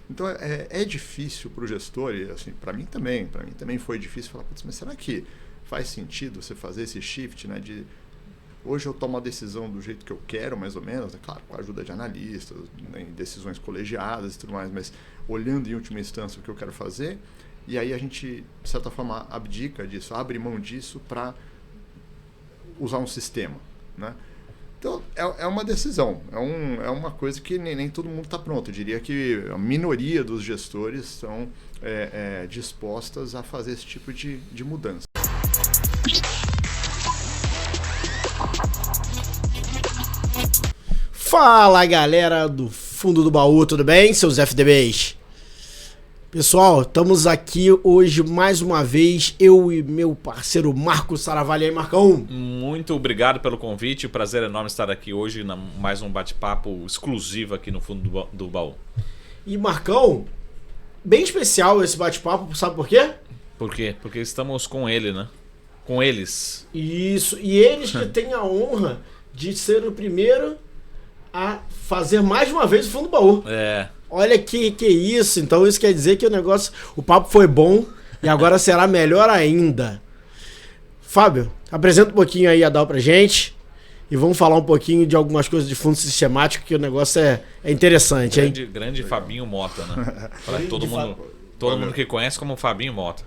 Então é difícil para o gestor, e assim, para mim também foi difícil falar, putz, mas será que faz sentido você fazer esse shift, né, de hoje eu tomo a decisão do jeito que eu quero, mais ou menos, né, claro, com a ajuda de analistas, né, em decisões colegiadas e tudo mais, mas olhando em última instância o que eu quero fazer, e aí a gente, de certa forma, abdica disso, abre mão disso para usar um sistema, né? Então, é uma decisão, é uma coisa que nem todo mundo está pronto. Eu diria que a minoria dos gestores estão dispostas a fazer esse tipo de mudança. Fala, galera do fundo do baú, tudo bem? Seus FDBs. Pessoal, estamos aqui hoje mais uma vez, eu e meu parceiro Marco Saravalli. E aí, Marcão? Muito obrigado pelo convite, prazer enorme estar aqui hoje, mais um bate-papo exclusivo aqui no fundo do baú. E Marcão, bem especial esse bate-papo, sabe por quê? Por quê? Porque estamos com ele, né? Com eles. Isso, e eles que têm a honra de ser o primeiro a fazer mais uma vez o fundo do baú. Olha que isso, então isso quer dizer que o papo foi bom e agora será melhor ainda. Fábio, apresenta um pouquinho aí a DAO pra gente e vamos falar um pouquinho de algumas coisas de fundo sistemático, que o negócio é interessante, hein? Grande Fabinho Mota, né? Pra todo mundo que conhece como Fabinho Mota.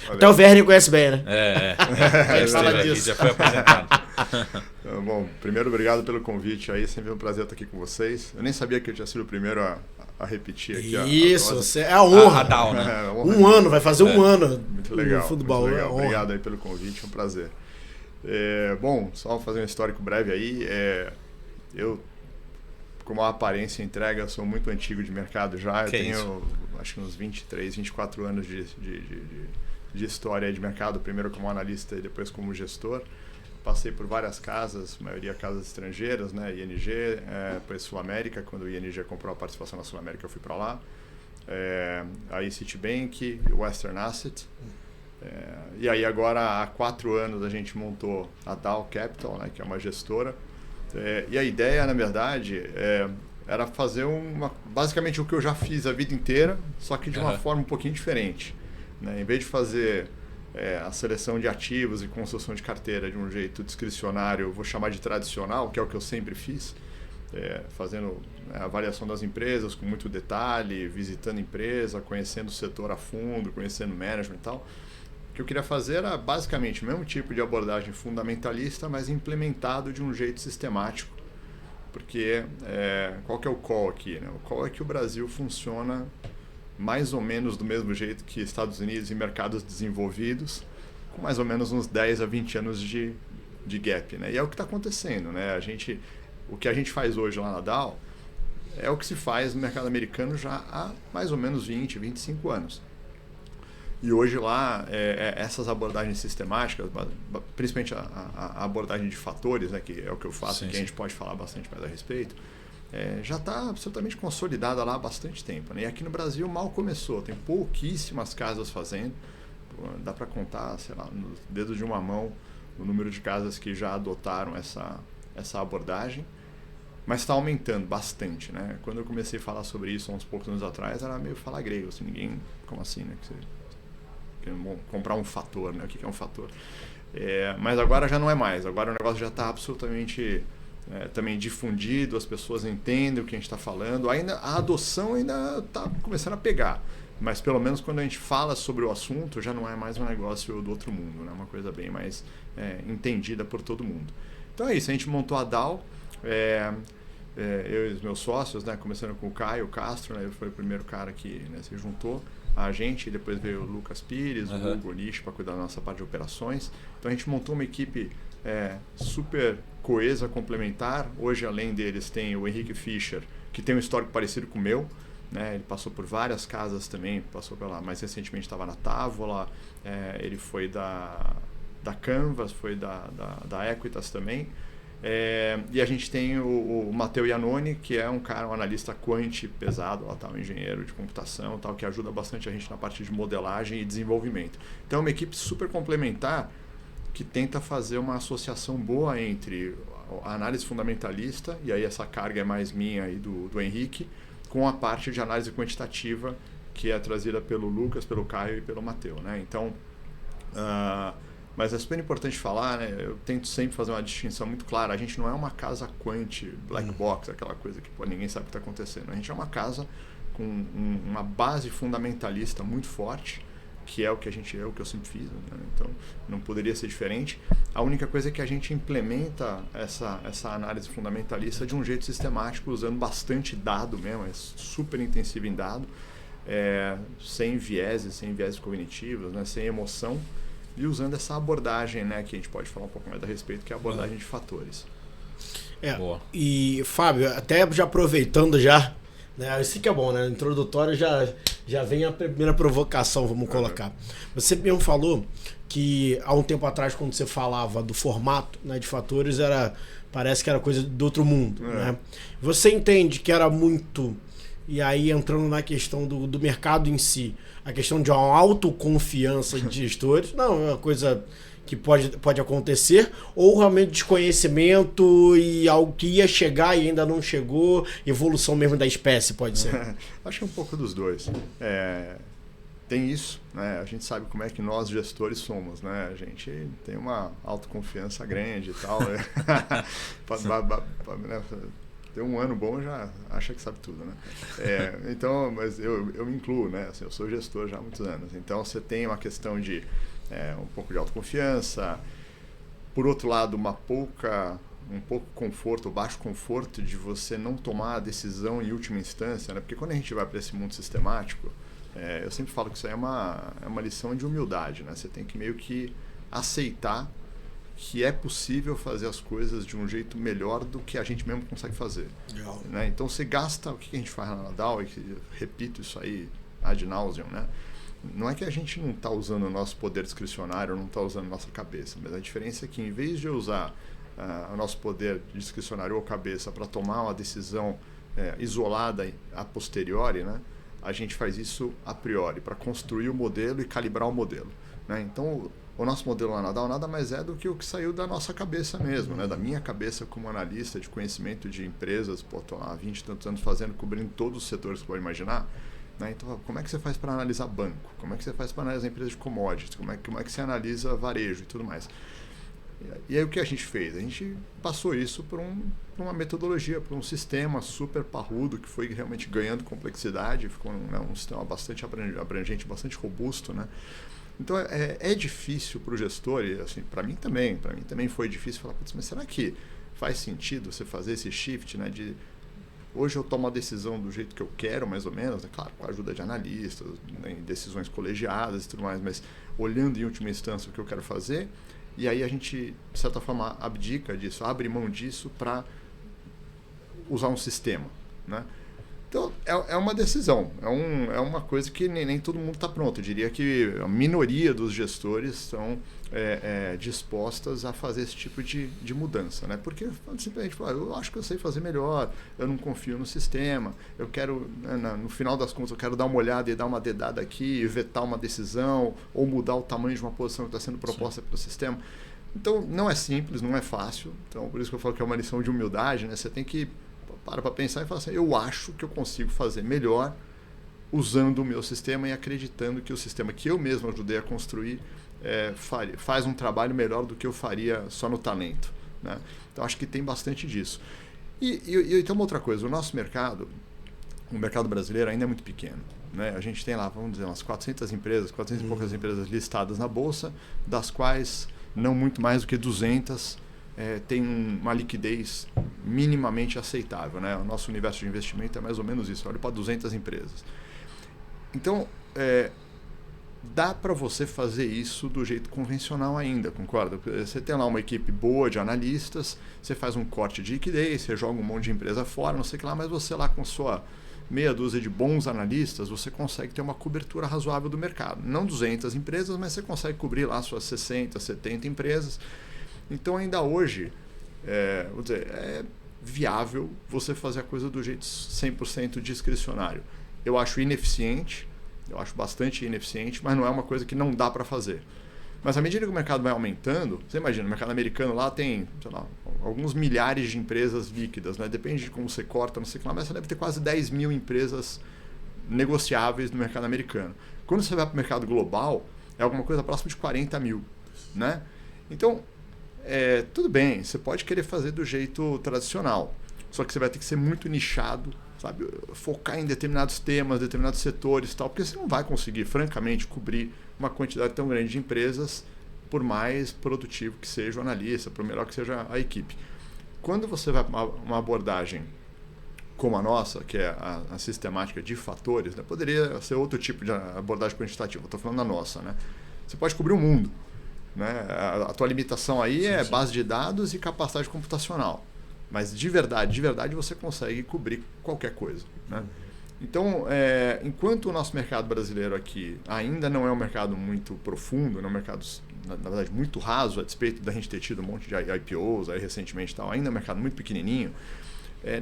Até o Verne conhece bem, né? Já foi apresentado. Bom, primeiro, obrigado pelo convite aí, sempre um prazer estar aqui com vocês. Eu nem sabia que eu tinha sido o primeiro a repetir aqui. Isso, é a honra. A DAO, né? Um ano, vai fazer um ano. Muito legal. No fundo do baú. Legal. Obrigado aí pelo convite, é um prazer. Bom, só fazer um histórico breve aí. Eu, como a aparência entrega, sou muito antigo de mercado já. Eu tenho, acho que uns 23, 24 anos de história de mercado, primeiro como analista e depois como gestor. Passei por várias casas, maioria casas estrangeiras, né? ING, depois Sul América, quando o ING comprou a participação na Sul América, eu fui para lá. Aí Citibank, Western Asset. E aí agora, há 4 anos, a gente montou a DAO Capital, né? Que é uma gestora. E a ideia, na verdade, era fazer basicamente o que eu já fiz a vida inteira, só que de uma forma um pouquinho diferente, né? Em vez de fazer a seleção de ativos e construção de carteira de um jeito discricionário, eu vou chamar de tradicional, que é o que eu sempre fiz, fazendo a avaliação das empresas com muito detalhe, visitando a empresa, conhecendo o setor a fundo, conhecendo o management e tal. O que eu queria fazer era basicamente o mesmo tipo de abordagem fundamentalista, mas implementado de um jeito sistemático. Porque qual que é o call aqui, né? O call é que o Brasil funciona mais ou menos do mesmo jeito que Estados Unidos e mercados desenvolvidos, com mais ou menos uns 10 a 20 anos de gap, né? E é o que está acontecendo, né? O que a gente faz hoje lá na DAO é o que se faz no mercado americano já há mais ou menos 20, 25 anos. E hoje lá, essas abordagens sistemáticas, principalmente a abordagem de fatores, né, que é o que eu faço, que a gente pode falar bastante mais a respeito, já está absolutamente consolidada lá há bastante tempo, né? E aqui no Brasil mal começou, tem pouquíssimas casas fazendo, dá para contar, sei lá, nos dedos de uma mão o número de casas que já adotaram essa abordagem, mas está aumentando bastante, né? Quando eu comecei a falar sobre isso há uns poucos anos atrás, era meio falar grego, assim, ninguém, como assim, né? Comprar um fator, né? O que é um fator? Mas agora já não é mais, agora o negócio já está absolutamente também difundido, as pessoas entendem o que a gente está falando, a adoção ainda está começando a pegar, mas pelo menos quando a gente fala sobre o assunto já não é mais um negócio do outro mundo, né? Uma coisa bem mais entendida por todo mundo. Então é isso, a gente montou a DAO, eu e os meus sócios, né? Começando com o Caio Castro, né? Ele foi o primeiro cara que, né, se juntou a gente, e depois veio o Lucas Pires, o Hugo Nish para cuidar da nossa parte de operações. Então a gente montou uma equipe super coesa, complementar. Hoje, além deles, tem o Henrique Fischer, que tem um histórico parecido com o meu, né? Ele passou por várias casas também, mais recentemente estava na Távola, ele foi da Canvas, foi da Equitas também. E a gente tem o Matteo Iannone, que é um analista quant pesado, um engenheiro de computação, que ajuda bastante a gente na parte de modelagem e desenvolvimento. Então é uma equipe super complementar que tenta fazer uma associação boa entre a análise fundamentalista, e aí essa carga é mais minha e do Henrique, com a parte de análise quantitativa que é trazida pelo Lucas, pelo Caio e pelo Matheus, né? Então, mas é super importante falar, né? Eu tento sempre fazer uma distinção muito clara. A gente não é uma casa quant, black box, aquela coisa que ninguém sabe o que está acontecendo. A gente é uma casa com uma base fundamentalista muito forte, que é o que o que eu sempre fiz, né? Então não poderia ser diferente. A única coisa é que a gente implementa essa análise fundamentalista de um jeito sistemático, usando bastante dado mesmo, é super intensivo em dado, sem vieses cognitivos, né? Sem emoção, e usando essa abordagem, né, que a gente pode falar um pouco mais a respeito, que é a abordagem de fatores. Boa. E Fábio, até já aproveitando né, isso que é bom, né? Introdutório já vem a primeira provocação, vamos colocar. Você mesmo falou que há um tempo atrás, quando você falava do formato, né, de fatores, parece que era coisa do outro mundo. Né? Você entende que era muito, e aí entrando na questão do mercado em si, a questão de uma autoconfiança de gestores, não, é uma coisa que pode acontecer, ou realmente desconhecimento e algo que ia chegar e ainda não chegou, evolução mesmo da espécie, pode ser? Acho que é um pouco dos dois. Tem isso, né? A gente sabe como é que nós gestores somos, né? A gente tem uma autoconfiança grande e tal. Tem um ano bom, já acha que sabe tudo, né? Então, mas eu me incluo, né? Assim, eu sou gestor já há muitos anos. Então, você tem uma questão de um pouco de autoconfiança. Por outro lado, um pouco conforto, baixo conforto de você não tomar a decisão em última instância, né? Porque quando a gente vai para esse mundo sistemático, eu sempre falo que isso aí é uma lição de humildade, né? Você tem que meio que aceitar que é possível fazer as coisas de um jeito melhor do que a gente mesmo consegue fazer. Né? Então você gasta, o que a gente faz na Nadal, e repito isso aí ad nauseam, né? Não é que a gente não está usando o nosso poder discricionário, não está usando a nossa cabeça, mas a diferença é que em vez de usar o nosso poder discricionário ou cabeça para tomar uma decisão isolada a posteriori, né? A gente faz isso a priori, para construir o modelo e calibrar o modelo. Né? Então, o nosso modelo na Nadal nada mais é do que o que saiu da nossa cabeça mesmo, né? Da minha cabeça como analista de conhecimento de empresas, estou há 20 e tantos anos cobrindo todos os setores que você pode imaginar. Né? Então, como é que você faz para analisar banco? Como é que você faz para analisar empresas de commodities? Como é que você analisa varejo e tudo mais? E aí o que a gente fez? A gente passou isso por uma metodologia, por um sistema super parrudo que foi realmente ganhando complexidade, ficou um sistema bastante abrangente, bastante robusto, né? Então é difícil para o gestor, e assim, para mim também foi difícil falar, mas será que faz sentido você fazer esse shift, né, de hoje eu tomo a decisão do jeito que eu quero, mais ou menos, né, claro, com a ajuda de analistas, né, em decisões colegiadas e tudo mais, mas olhando em última instância o que eu quero fazer, e aí a gente, de certa forma, abdica disso, abre mão disso para usar um sistema, né? Então, é uma decisão, é uma coisa que nem todo mundo está pronto. Eu diria que a minoria dos gestores estão dispostas a fazer esse tipo de mudança, né? Porque simplesmente eu acho que eu sei fazer melhor, eu não confio no sistema, eu quero, no final das contas, eu quero dar uma olhada e dar uma dedada aqui, vetar uma decisão, ou mudar o tamanho de uma posição que está sendo proposta pelo sistema. Então, não é simples, não é fácil. Então, por isso que eu falo que é uma lição de humildade, né? Você tem que para pensar e falar assim, eu acho que eu consigo fazer melhor usando o meu sistema e acreditando que o sistema que eu mesmo ajudei a construir faz um trabalho melhor do que eu faria só no talento. Né? Então, acho que tem bastante disso. E tem uma outra coisa, o nosso mercado, o mercado brasileiro ainda é muito pequeno. Né? A gente tem lá, vamos dizer, umas 400 e poucas empresas listadas na Bolsa, das quais não muito mais do que 200 tem uma liquidez minimamente aceitável. Né? O nosso universo de investimento é mais ou menos isso, olha para 200 empresas. Então, dá para você fazer isso do jeito convencional ainda, concorda? Você tem lá uma equipe boa de analistas, você faz um corte de liquidez, você joga um monte de empresa fora, não sei o que lá, mas você lá com sua meia dúzia de bons analistas, você consegue ter uma cobertura razoável do mercado. Não 200 empresas, mas você consegue cobrir lá suas 60, 70 empresas. Então, ainda hoje, vou dizer, é viável você fazer a coisa do jeito 100% discricionário. Eu acho ineficiente, eu acho bastante ineficiente, mas não é uma coisa que não dá para fazer. Mas à medida que o mercado vai aumentando, você imagina, o mercado americano lá tem, sei lá, alguns milhares de empresas líquidas, né? Depende de como você corta, não sei o que lá, mas você deve ter quase 10 mil empresas negociáveis no mercado americano. Quando você vai para o mercado global, é alguma coisa próxima de 40 mil, né? Então, tudo bem, você pode querer fazer do jeito tradicional, só que você vai ter que ser muito nichado, sabe? Focar em determinados temas, determinados setores e tal, porque você não vai conseguir, francamente, cobrir uma quantidade tão grande de empresas, por mais produtivo que seja o analista, por melhor que seja a equipe. Quando você vai para uma abordagem como a nossa, que é a sistemática de fatores, né? Poderia ser outro tipo de abordagem quantitativa, estou falando da nossa, né? Você pode cobrir o mundo, né? A tua limitação aí é base de dados e capacidade computacional, mas de verdade você consegue cobrir qualquer coisa, né? Então, enquanto o nosso mercado brasileiro aqui ainda não é um mercado muito profundo, é um mercado, na verdade, muito raso, a despeito da gente ter tido um monte de IPOs aí recentemente e tal, ainda é um mercado muito pequenininho,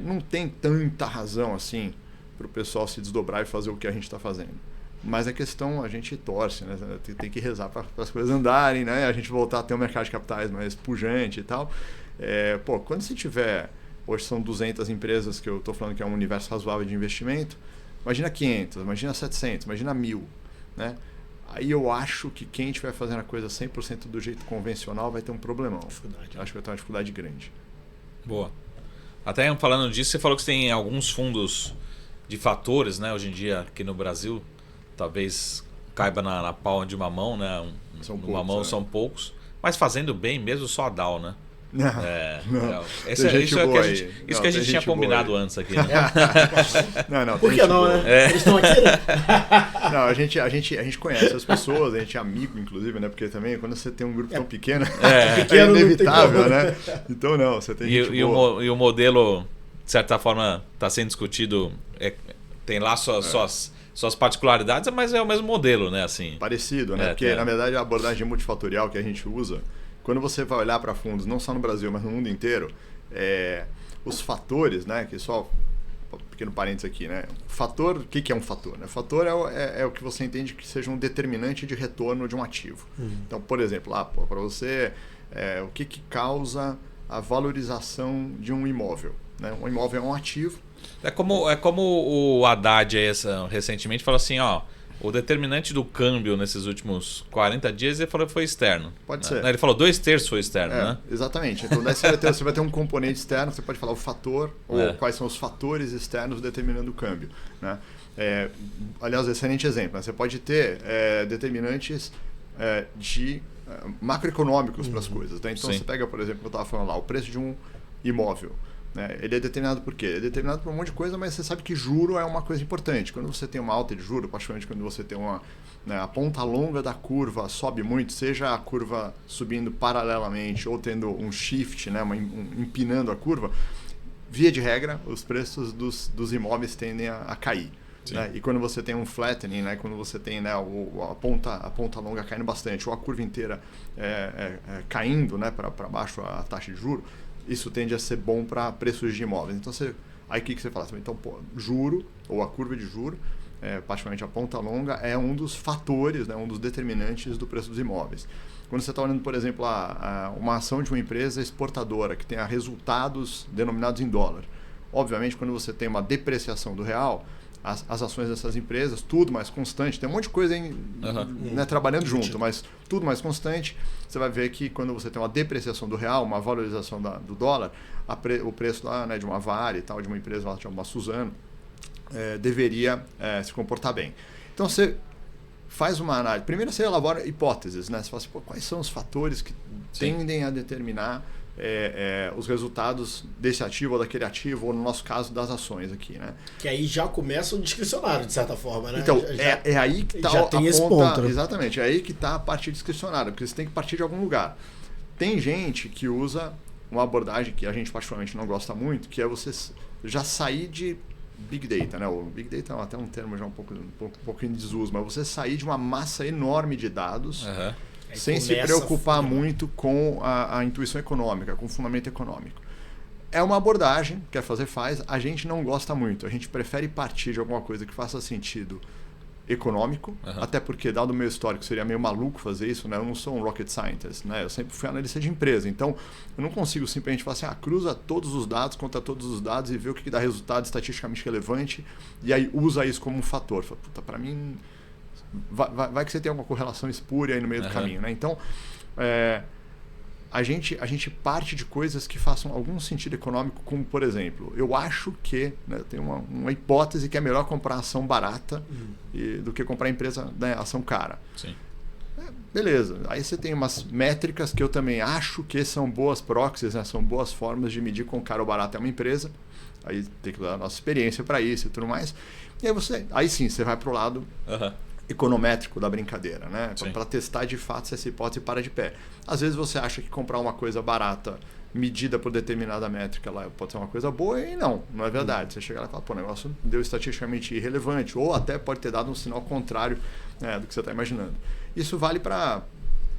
não tem tanta razão assim para o pessoal se desdobrar e fazer o que a gente está fazendo. Mas a questão, a gente torce, né? Tem que rezar para as coisas andarem, né? A gente voltar a ter um mercado de capitais mais pujante e tal. Quando você tiver... Hoje são 200 empresas que eu estou falando que é um universo razoável de investimento. Imagina 500, imagina 700, imagina 1.000. Né? Aí eu acho que quem estiver fazendo a coisa 100% do jeito convencional vai ter um problemão. Acho que vai ter uma dificuldade grande. Boa. Até falando disso, você falou que você tem alguns fundos de fatores, né? Hoje em dia aqui no Brasil, talvez caiba na palma de uma mão, né? Uma mão são poucos. Mas fazendo bem mesmo só a DAO, né? Não. Isso que a gente tinha combinado antes aqui, né? Não, por que não, né? Eles estão aqui, né? Não, a gente conhece as pessoas, a gente é amigo, inclusive, né? Porque também quando você tem um grupo tão pequeno, é inevitável, né? Então não, você tem gente boa. E o modelo, de certa forma, está sendo discutido, tem lá suas particularidades, mas é o mesmo modelo, né? Assim, parecido, né? Porque, na verdade, a abordagem multifatorial que a gente usa, quando você vai olhar para fundos, não só no Brasil, mas no mundo inteiro, os fatores, né, que só um pequeno parênteses aqui, né? Fator, o que é um fator? Né? Fator é o que você entende que seja um determinante de retorno de um ativo. Então, por exemplo, para você, o que causa a valorização de um imóvel? Né? Um imóvel é um ativo. É como o Haddad recentemente falou assim, o determinante do câmbio nesses últimos 40 dias, ele falou que foi externo. Pode ser. Ele falou 2/3 foi externo, né? Exatamente. Então, daí você vai ter um componente externo, você pode falar o fator, ou quais são os fatores externos determinando o câmbio. Né? Aliás, excelente exemplo. Né? Você pode ter determinantes de macroeconômicos para as coisas. Né? Então, você pega, por exemplo, eu estava falando lá, o preço de um imóvel. Ele é determinado por quê? Ele é determinado por um monte de coisa, mas você sabe que juro é uma coisa importante. Quando você tem uma alta de juro, particularmente quando você tem a ponta longa da curva sobe muito, seja a curva subindo paralelamente ou tendo um shift, né, empinando a curva, via de regra, os preços dos imóveis tendem a cair. Né? E quando você tem um flattening, né, quando você tem, né, a ponta longa caindo bastante, ou a curva inteira caindo, né, para baixo a taxa de juro, isso tende a ser bom para preços de imóveis. Então, aí o que você fala? Então, juro, ou a curva de juro, particularmente a ponta longa, é um dos fatores, né, um dos determinantes do preço dos imóveis. Quando você está olhando, por exemplo, uma ação de uma empresa exportadora que tenha resultados denominados em dólar, obviamente, quando você tem uma depreciação do real, as ações dessas empresas, tudo mais constante, tem um monte de coisa né, trabalhando junto, mas tudo mais constante, você vai ver que quando você tem uma depreciação do real, uma valorização do dólar, o preço lá, né, de uma Vale e tal, de uma empresa lá, de uma Suzano, deveria se comportar bem. Então você faz uma análise. Primeiro você elabora hipóteses, né? Você fala assim, quais são os fatores que tendem a determinar os resultados desse ativo ou daquele ativo, ou no nosso caso das ações aqui, né? Que aí já começa o discricionário, de certa forma, né? Então, é aí que está a tem esse ponto, né? Exatamente, é aí que está a parte discricionária, porque você tem que partir de algum lugar. Tem gente que usa uma abordagem que a gente particularmente não gosta muito, que é você já sair de Big Data, né? O Big Data é até um termo já um pouco em desuso, mas você sair de uma massa enorme de dados sem se preocupar muito com a intuição econômica, com o fundamento econômico. É uma abordagem, quer fazer, faz, a gente não gosta muito, a gente prefere partir de alguma coisa que faça sentido econômico, até porque, dado o meu histórico, seria meio maluco fazer isso, né? Eu não sou um rocket scientist, né? Eu sempre fui analista de empresa, então eu não consigo simplesmente falar assim, cruza todos os dados, conta todos os dados e vê o que dá resultado estatisticamente relevante e aí usa isso como um fator. Fala, puta, para mim, vai que você tem alguma correlação espúria aí no meio do caminho, né? Então, a gente parte de coisas que façam algum sentido econômico, como, por exemplo, eu acho que, né, tem uma hipótese que é melhor comprar ação barata do que comprar empresa, né, ação cara. Sim. Beleza. Aí você tem umas métricas que eu também acho que são boas proxies, né, são boas formas de medir quão caro ou barato é uma empresa. Aí tem que dar a nossa experiência para isso e tudo mais. E aí sim, você vai para o lado... econométrico da brincadeira, né? Para testar de fato se essa hipótese para de pé. Às vezes você acha que comprar uma coisa barata medida por determinada métrica lá pode ser uma coisa boa e não é verdade. Você chega lá e fala, pô, o negócio deu estatisticamente irrelevante ou até pode ter dado um sinal contrário, né, do que você está imaginando. Isso vale para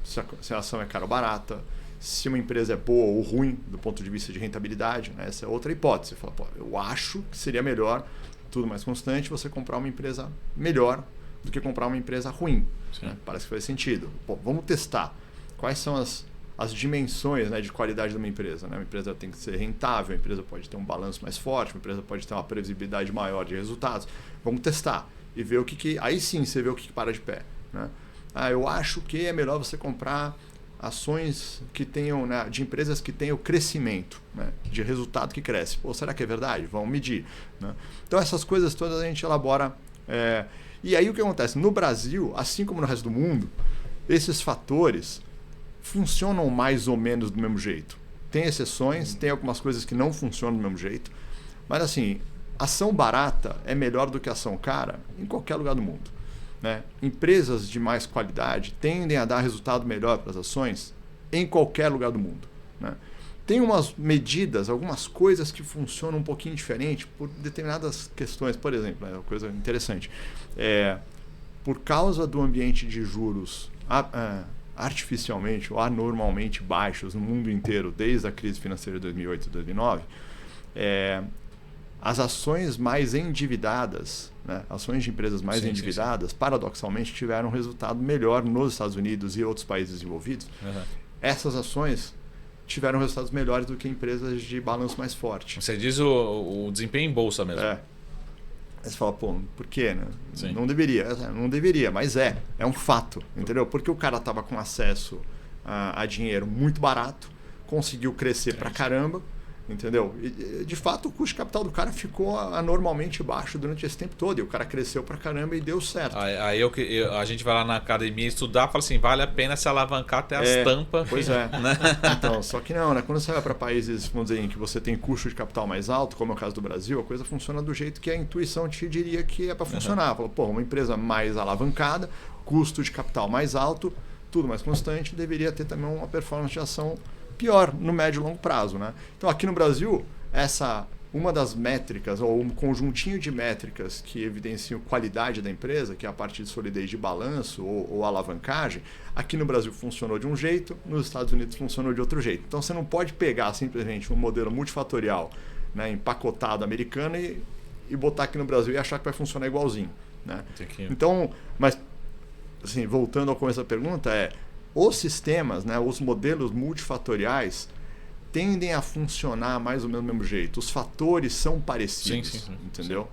se a ação é cara ou barata, se uma empresa é boa ou ruim do ponto de vista de rentabilidade, né? Essa é outra hipótese. Você fala, pô, eu acho que seria melhor, tudo mais constante, você comprar uma empresa melhor do que comprar uma empresa ruim. Né? Parece que faz sentido. Pô, vamos testar. Quais são as dimensões, né, de qualidade de uma empresa? Né? Uma empresa tem que ser rentável, uma empresa pode ter um balanço mais forte, uma empresa pode ter uma previsibilidade maior de resultados. Vamos testar e ver o que aí sim você vê o que para de pé. Né? Eu acho que é melhor você comprar ações que tenham, né, de empresas que tenham crescimento, né, de resultado que cresce. Pô, será que é verdade? Vamos medir. Né? Então essas coisas todas a gente elabora... E aí o que acontece? No Brasil, assim como no resto do mundo, esses fatores funcionam mais ou menos do mesmo jeito. Tem exceções, tem algumas coisas que não funcionam do mesmo jeito, mas assim, ação barata é melhor do que ação cara em qualquer lugar do mundo. Né? Empresas de mais qualidade tendem a dar resultado melhor para as ações em qualquer lugar do mundo. Né? Tem umas medidas, algumas coisas que funcionam um pouquinho diferente por determinadas questões. Por exemplo, é uma coisa interessante. Por causa do ambiente de juros artificialmente ou anormalmente baixos no mundo inteiro, desde a crise financeira de 2008 e 2009, as ações mais endividadas, né, ações de empresas mais endividadas, paradoxalmente, tiveram um resultado melhor nos Estados Unidos e outros países desenvolvidos. Essas ações tiveram resultados melhores do que empresas de balanço mais forte. Você diz o desempenho em bolsa mesmo. Aí você fala, pô, por quê? Né? Não deveria. Não deveria, mas é um fato. Entendeu? Porque o cara estava com acesso a dinheiro muito barato, conseguiu crescer pra caramba, entendeu? E, de fato, o custo de capital do cara ficou anormalmente baixo durante esse tempo todo. E o cara cresceu pra caramba e deu certo. Aí a gente vai lá na academia estudar e fala assim, vale a pena se alavancar até as tampas. Pois é. Né? Então, só que não, né? Quando você vai para países, vamos dizer, em que você tem custo de capital mais alto, como é o caso do Brasil, a coisa funciona do jeito que a intuição te diria que é para funcionar. Fala, pô, uma empresa mais alavancada, custo de capital mais alto, tudo mais constante, deveria ter também uma performance de ação pior no médio e longo prazo. Né? Então, aqui no Brasil, uma das métricas, ou um conjuntinho de métricas que evidenciam qualidade da empresa, que é a parte de solidez de balanço ou alavancagem, aqui no Brasil funcionou de um jeito, nos Estados Unidos funcionou de outro jeito. Então, você não pode pegar simplesmente um modelo multifatorial, né, empacotado americano e botar aqui no Brasil e achar que vai funcionar igualzinho. Né? Então, mas, assim, voltando ao começo da pergunta, os sistemas, né, os modelos multifatoriais tendem a funcionar mais ou menos do mesmo jeito. Os fatores são parecidos, sim. Entendeu?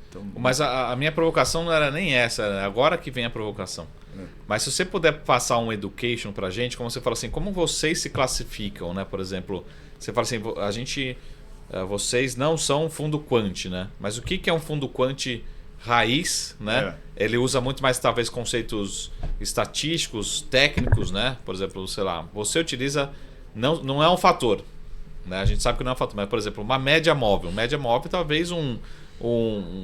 Então... Mas a minha provocação não era nem essa, agora que vem a provocação. Mas se você puder passar um education pra gente, como você fala assim, como vocês se classificam, né? Por exemplo, você fala assim, vocês não são fundo quant, né? Mas o que é um fundo quant raiz, né? Ele usa muito mais talvez conceitos estatísticos, técnicos, né? Por exemplo, sei lá, você utiliza não é um fator, né? A gente sabe que não é um fator, mas por exemplo, uma média móvel, talvez um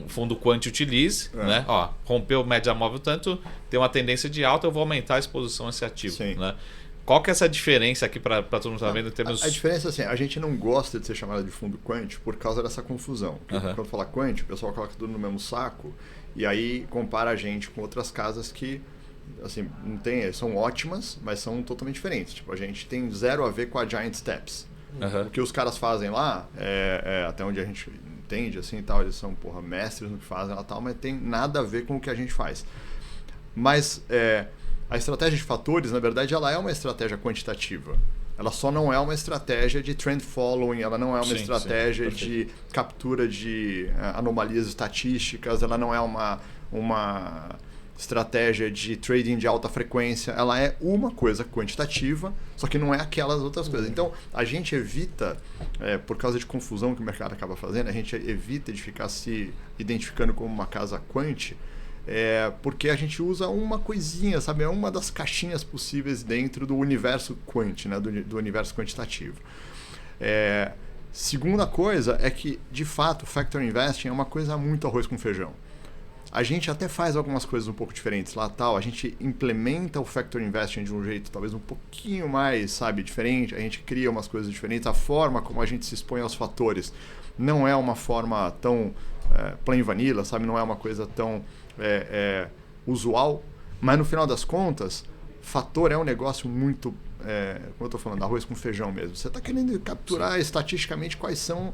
fundo quant utilize, né? Ó, rompeu média móvel tanto, tem uma tendência de alta, eu vou aumentar a exposição a esse ativo, né? Qual que é essa diferença aqui para todo mundo estar vendo em termos... A diferença é assim, a gente não gosta de ser chamado de fundo quant por causa dessa confusão. Quando fala quant, o pessoal coloca tudo no mesmo saco e aí compara a gente com outras casas que, assim, não tem, são ótimas, mas são totalmente diferentes. Tipo, a gente tem zero a ver com a Giant Steps. O que os caras fazem lá, até onde a gente entende, assim, e tal, eles são, mestres no que fazem e tal, mas tem nada a ver com o que a gente faz. Mas a estratégia de fatores, na verdade, ela é uma estratégia quantitativa. Ela só não é uma estratégia de trend following, ela não é uma estratégia de captura de anomalias estatísticas, ela não é uma estratégia de trading de alta frequência, ela é uma coisa quantitativa, só que não é aquelas outras coisas. Então, a gente evita, por causa de confusão que o mercado acaba fazendo, a gente evita de ficar se identificando como uma casa quant, porque a gente usa uma coisinha, sabe? É uma das caixinhas possíveis dentro do universo quant, né? do universo quantitativo. Segunda coisa é que, de fato, o Factor Investing é uma coisa muito arroz com feijão. A gente até faz algumas coisas um pouco diferentes lá, tal. A gente implementa o Factor Investing de um jeito talvez um pouquinho mais, diferente. A gente cria umas coisas diferentes. A forma como a gente se expõe aos fatores não é uma forma tão plain vanilla, não é uma coisa tão usual. Mas no final das contas, fator é um negócio muito, como eu estou falando, arroz com feijão mesmo. Você está querendo capturar estatisticamente quais são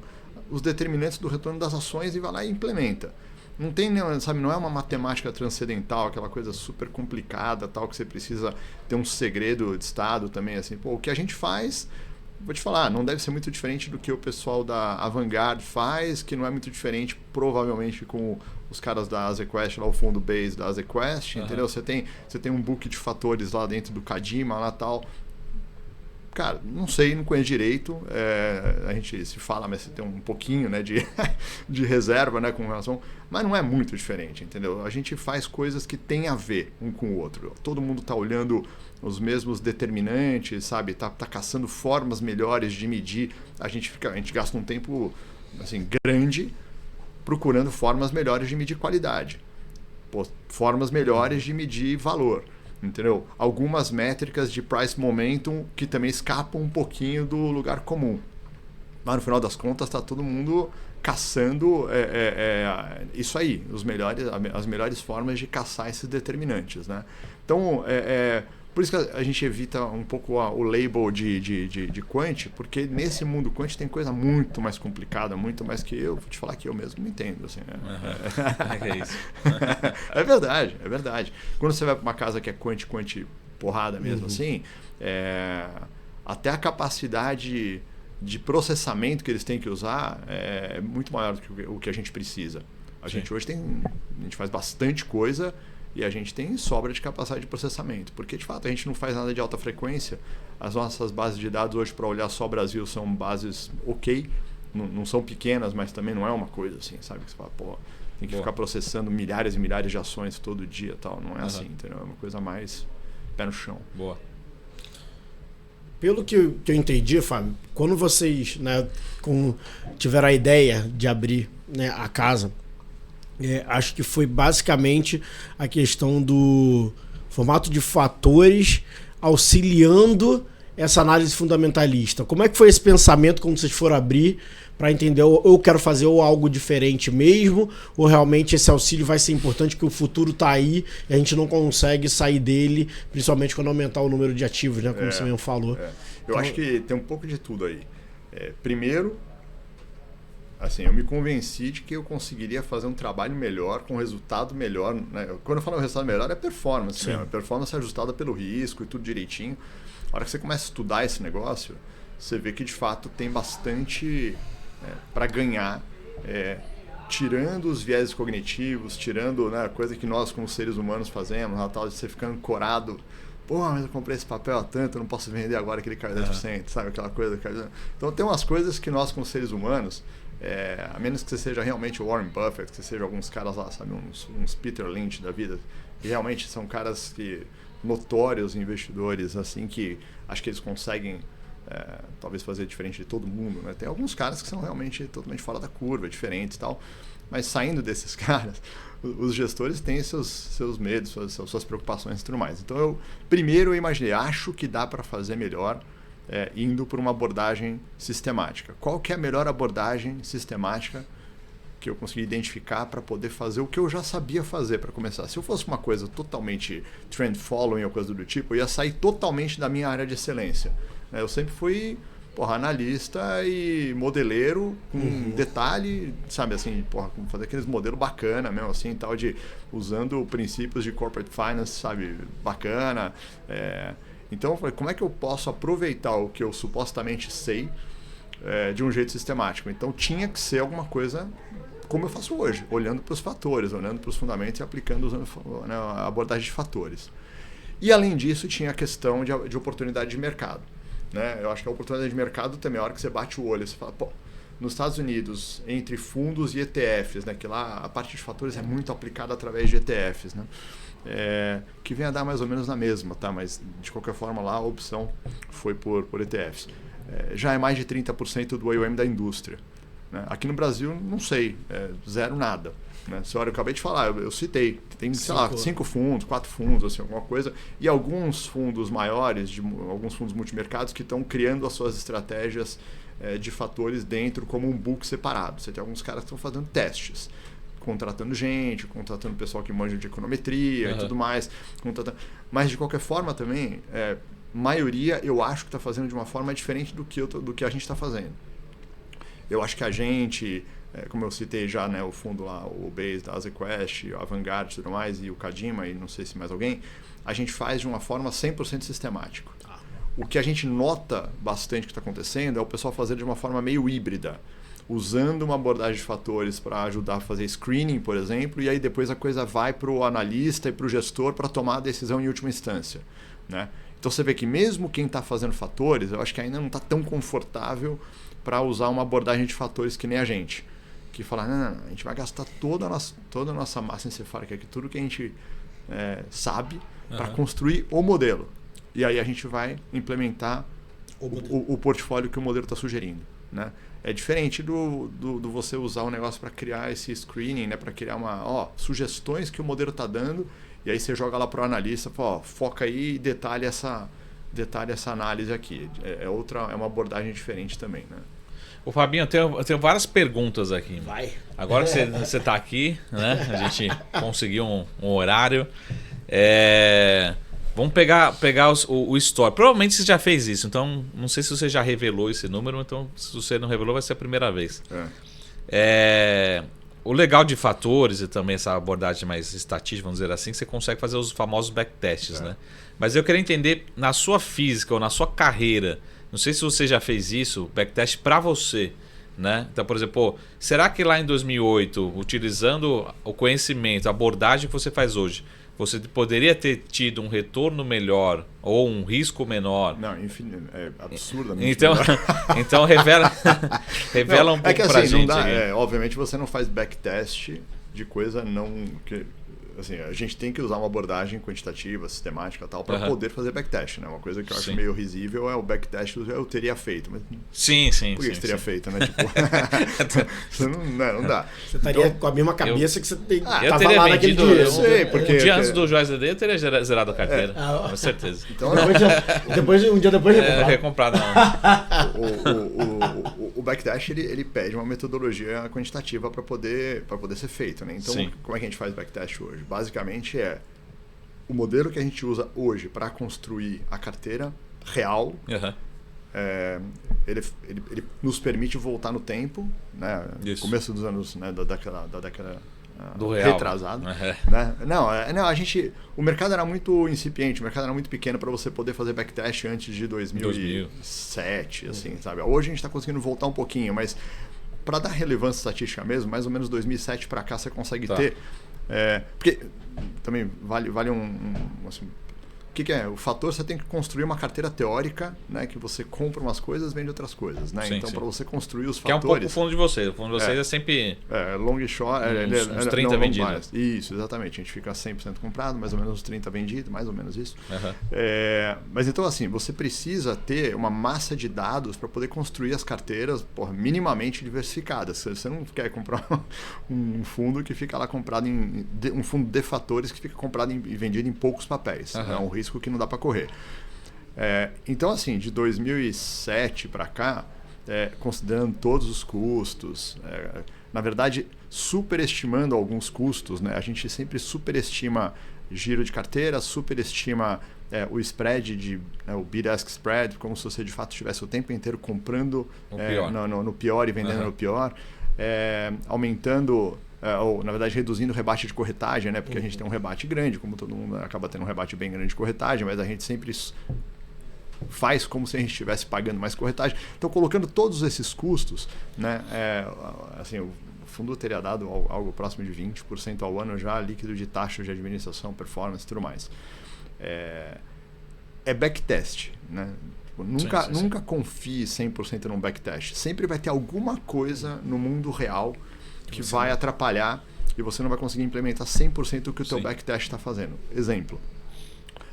os determinantes do retorno das ações e vai lá e implementa. Não tem, não é uma matemática transcendental, aquela coisa super complicada, tal, que você precisa ter um segredo de estado também, assim. O que a gente faz, vou te falar, não deve ser muito diferente do que o pessoal da Avantgarde faz, que não é muito diferente, provavelmente, com os caras da Azequest, lá o fundo base da Azequest, entendeu? Você tem um book de fatores lá dentro do Kadima, lá tal. Cara, não sei, não conheço direito, a gente se fala, mas você tem um pouquinho, né, de reserva, né, com relação, mas não é muito diferente, entendeu? A gente faz coisas que tem a ver um com o outro. Todo mundo está olhando os mesmos determinantes, sabe? Tá caçando formas melhores de medir. A gente gasta um tempo assim, grande procurando formas melhores de medir qualidade, formas melhores de medir valor. Entendeu? Algumas métricas de price momentum que também escapam um pouquinho do lugar comum. Mas no final das contas está todo mundo caçando isso aí, as melhores formas de caçar esses determinantes, né? Então, por isso que a gente evita um pouco o label de quant, porque nesse mundo quant tem coisa muito mais complicada, muito mais que eu, vou te falar que eu mesmo não entendo. Assim, É isso. É verdade. Quando você vai para uma casa que é quant porrada mesmo, assim, até a capacidade de processamento que eles têm que usar é muito maior do que o que a gente precisa. A gente hoje a gente faz bastante coisa e a gente tem sobra de capacidade de processamento, porque de fato a gente não faz nada de alta frequência. As nossas bases de dados hoje, para olhar só o Brasil, são bases ok, não são pequenas, mas também não é uma coisa assim, sabe? Que você fala, tem que ficar processando milhares e milhares de ações todo dia, tal. Não é assim, entendeu? É uma coisa mais pé no chão. Boa. Pelo que eu entendi, Fábio, quando vocês, né, tiveram a ideia de abrir, né, a casa, acho que foi basicamente a questão do formato de fatores auxiliando essa análise fundamentalista. Como é que foi esse pensamento quando vocês foram abrir para entender, eu quero fazer algo diferente mesmo, ou realmente esse auxílio vai ser importante porque o futuro está aí e a gente não consegue sair dele, principalmente quando aumentar o número de ativos, né, como você mesmo falou. Eu então, acho que tem um pouco de tudo aí. Primeiro, assim, eu me convenci de que eu conseguiria fazer um trabalho melhor, com resultado melhor. Né? Quando eu falo resultado melhor, é performance mesmo. Performance ajustada pelo risco e tudo direitinho. A hora que você começa a estudar esse negócio, você vê que de fato tem bastante para ganhar, tirando os viéses cognitivos, tirando, né, coisa que nós como seres humanos fazemos, a tal de você ficar ancorado. Mas eu comprei esse papel há tanto, eu não posso vender agora que ele caiu 10%, sabe? Aquela coisa. Então tem umas coisas que nós como seres humanos, a menos que você seja realmente o Warren Buffett, que você seja alguns caras lá, sabe, uns Peter Lynch da vida, que realmente são caras notórios investidores, assim, que acho que eles conseguem talvez fazer diferente de todo mundo, né? Tem alguns caras que são realmente totalmente fora da curva, diferentes e tal, mas saindo desses caras, os gestores têm seus medos, suas preocupações e tudo mais. Então, primeiro eu imaginei, acho que dá para fazer melhor indo por uma abordagem sistemática. Qual que é a melhor abordagem sistemática que eu consegui identificar para poder fazer o que eu já sabia fazer para começar? Se eu fosse uma coisa totalmente trend following ou coisa do tipo, eu ia sair totalmente da minha área de excelência. Eu sempre fui analista e modeleiro com detalhe, sabe, assim, fazer aqueles modelos bacana mesmo, assim, tal, usando princípios de corporate finance, sabe, bacana. Então eu falei, como é que eu posso aproveitar o que eu supostamente sei de um jeito sistemático? Então tinha que ser alguma coisa como eu faço hoje, olhando para os fatores, olhando para os fundamentos e aplicando a abordagem de fatores. E além disso tinha a questão de oportunidade de mercado. Né? Eu acho que a oportunidade de mercado também, a hora que você bate o olho, você fala, nos Estados Unidos, entre fundos e ETFs, né? Que lá a parte de fatores é muito aplicada através de ETFs, né? Que vem a dar mais ou menos na mesma, tá? Mas de qualquer forma lá a opção foi por ETFs. Já é mais de 30% do AUM da indústria. Né? Aqui no Brasil, não sei, zero nada. Né? Senhora, eu acabei de falar, eu citei, tem, sei lá, 5 fundos, 4 fundos, assim, alguma coisa, e alguns fundos maiores, alguns fundos multimercados que estão criando as suas estratégias de fatores dentro como um book separado. Você tem alguns caras que estão fazendo testes, contratando gente, contratando pessoal que manja de econometria e tudo mais. Mas, de qualquer forma, também, maioria eu acho que está fazendo de uma forma diferente do que a gente está fazendo. Eu acho que a gente, como eu citei já, né, o fundo lá, o Base da AsiQuest, a Vanguard e tudo mais, e o Kadima, e não sei se mais alguém, a gente faz de uma forma 100% sistemática. O que a gente nota bastante que está acontecendo é o pessoal fazer de uma forma meio híbrida, usando uma abordagem de fatores para ajudar a fazer screening, por exemplo, e aí depois a coisa vai para o analista e para o gestor para tomar a decisão em última instância. Né? Então você vê que mesmo quem está fazendo fatores, eu acho que ainda não está tão confortável para usar uma abordagem de fatores que nem a gente. Que fala, não, a gente vai gastar toda a nossa massa encefálica aqui, tudo que a gente sabe, para construir o modelo. E aí a gente vai implementar o portfólio que o modelo está sugerindo. Né? É diferente do você usar o negócio para criar esse screening, né? Para criar sugestões que o modelo está dando, e aí você joga lá para o analista, fala, foca aí e detalhe essa análise aqui. É uma abordagem diferente também. Né? Ô Fabinho, eu tenho várias perguntas aqui. Vai. Agora que você está aqui, né? A gente conseguiu um horário. Vamos pegar o story. Provavelmente você já fez isso, então não sei se você já revelou esse número, então se você não revelou vai ser a primeira vez. O legal de fatores e também essa abordagem mais estatística, vamos dizer assim, você consegue fazer os famosos backtests, né? Mas eu queria entender, na sua física ou na sua carreira, não sei se você já fez isso, backtest para você, né? Então, por exemplo, será que lá em 2008, utilizando o conhecimento, a abordagem que você faz hoje, você poderia ter tido um retorno melhor ou um risco menor? Não, enfim, é absurdamente melhor. Então revela não, um pouco pra gente. Obviamente você não faz backtest de coisa não... Assim, a gente tem que usar uma abordagem quantitativa, sistemática tal, para poder fazer backtest, né? Uma coisa que eu acho meio risível é o backtest eu teria feito. Mas sim. Por que você teria feito, né? Tipo, você não dá. Você estaria com a mesma cabeça que você tem. Eu teria vendido um dia antes do Joyce D, eu teria zerado a carteira, com certeza. Então, um dia depois recomprar. O backtest ele pede uma metodologia quantitativa para poder ser feito, né? Então, como é que a gente faz backtest hoje? Basicamente o modelo que a gente usa hoje para construir a carteira real. Ele nos permite voltar no tempo, né? Começo dos anos, né, da década do real, retrasado. Né? Não, o mercado era muito incipiente, o mercado era muito pequeno para você poder fazer backtest antes de 2007, assim, sabe? Hoje a gente está conseguindo voltar um pouquinho, mas para dar relevância estatística mesmo, mais ou menos 2007 para cá você consegue ter. Porque também vale assim, o que é? O fator, você tem que construir uma carteira teórica, né? Que você compra umas coisas, vende outras coisas, né? Então, para você construir os fatores... Que é um pouco o fundo de vocês. O fundo de vocês é sempre... long e short... uns 30 vendidos. Isso, exatamente. A gente fica 100% comprado, mais ou menos uns 30 vendidos, mais ou menos isso. Mas então, assim, você precisa ter uma massa de dados para poder construir as carteiras minimamente diversificadas. Você não quer comprar um fundo que fica lá comprado um fundo de fatores que fica comprado e vendido em poucos papéis. É um risco que não dá para correr. Então, assim, de 2007 para cá, considerando todos os custos, na verdade, superestimando alguns custos, né? A gente sempre superestima giro de carteira, superestima o spread, o bid-ask spread, como se você de fato estivesse o tempo inteiro comprando no pior e vendendo no pior, aumentando, ou na verdade reduzindo o rebate de corretagem, né? Porque a gente tem um rebate grande, como todo mundo acaba tendo um rebate bem grande de corretagem, mas a gente sempre faz como se a gente estivesse pagando mais corretagem. Então, colocando todos esses custos, né, assim, o fundo teria dado algo próximo de 20% ao ano já, líquido de taxas de administração, performance e tudo mais. É backtest, né? Nunca confie 100% num backtest. Sempre vai ter alguma coisa no mundo real que vai atrapalhar e você não vai conseguir implementar 100% o que o teu backtest está fazendo. Exemplo,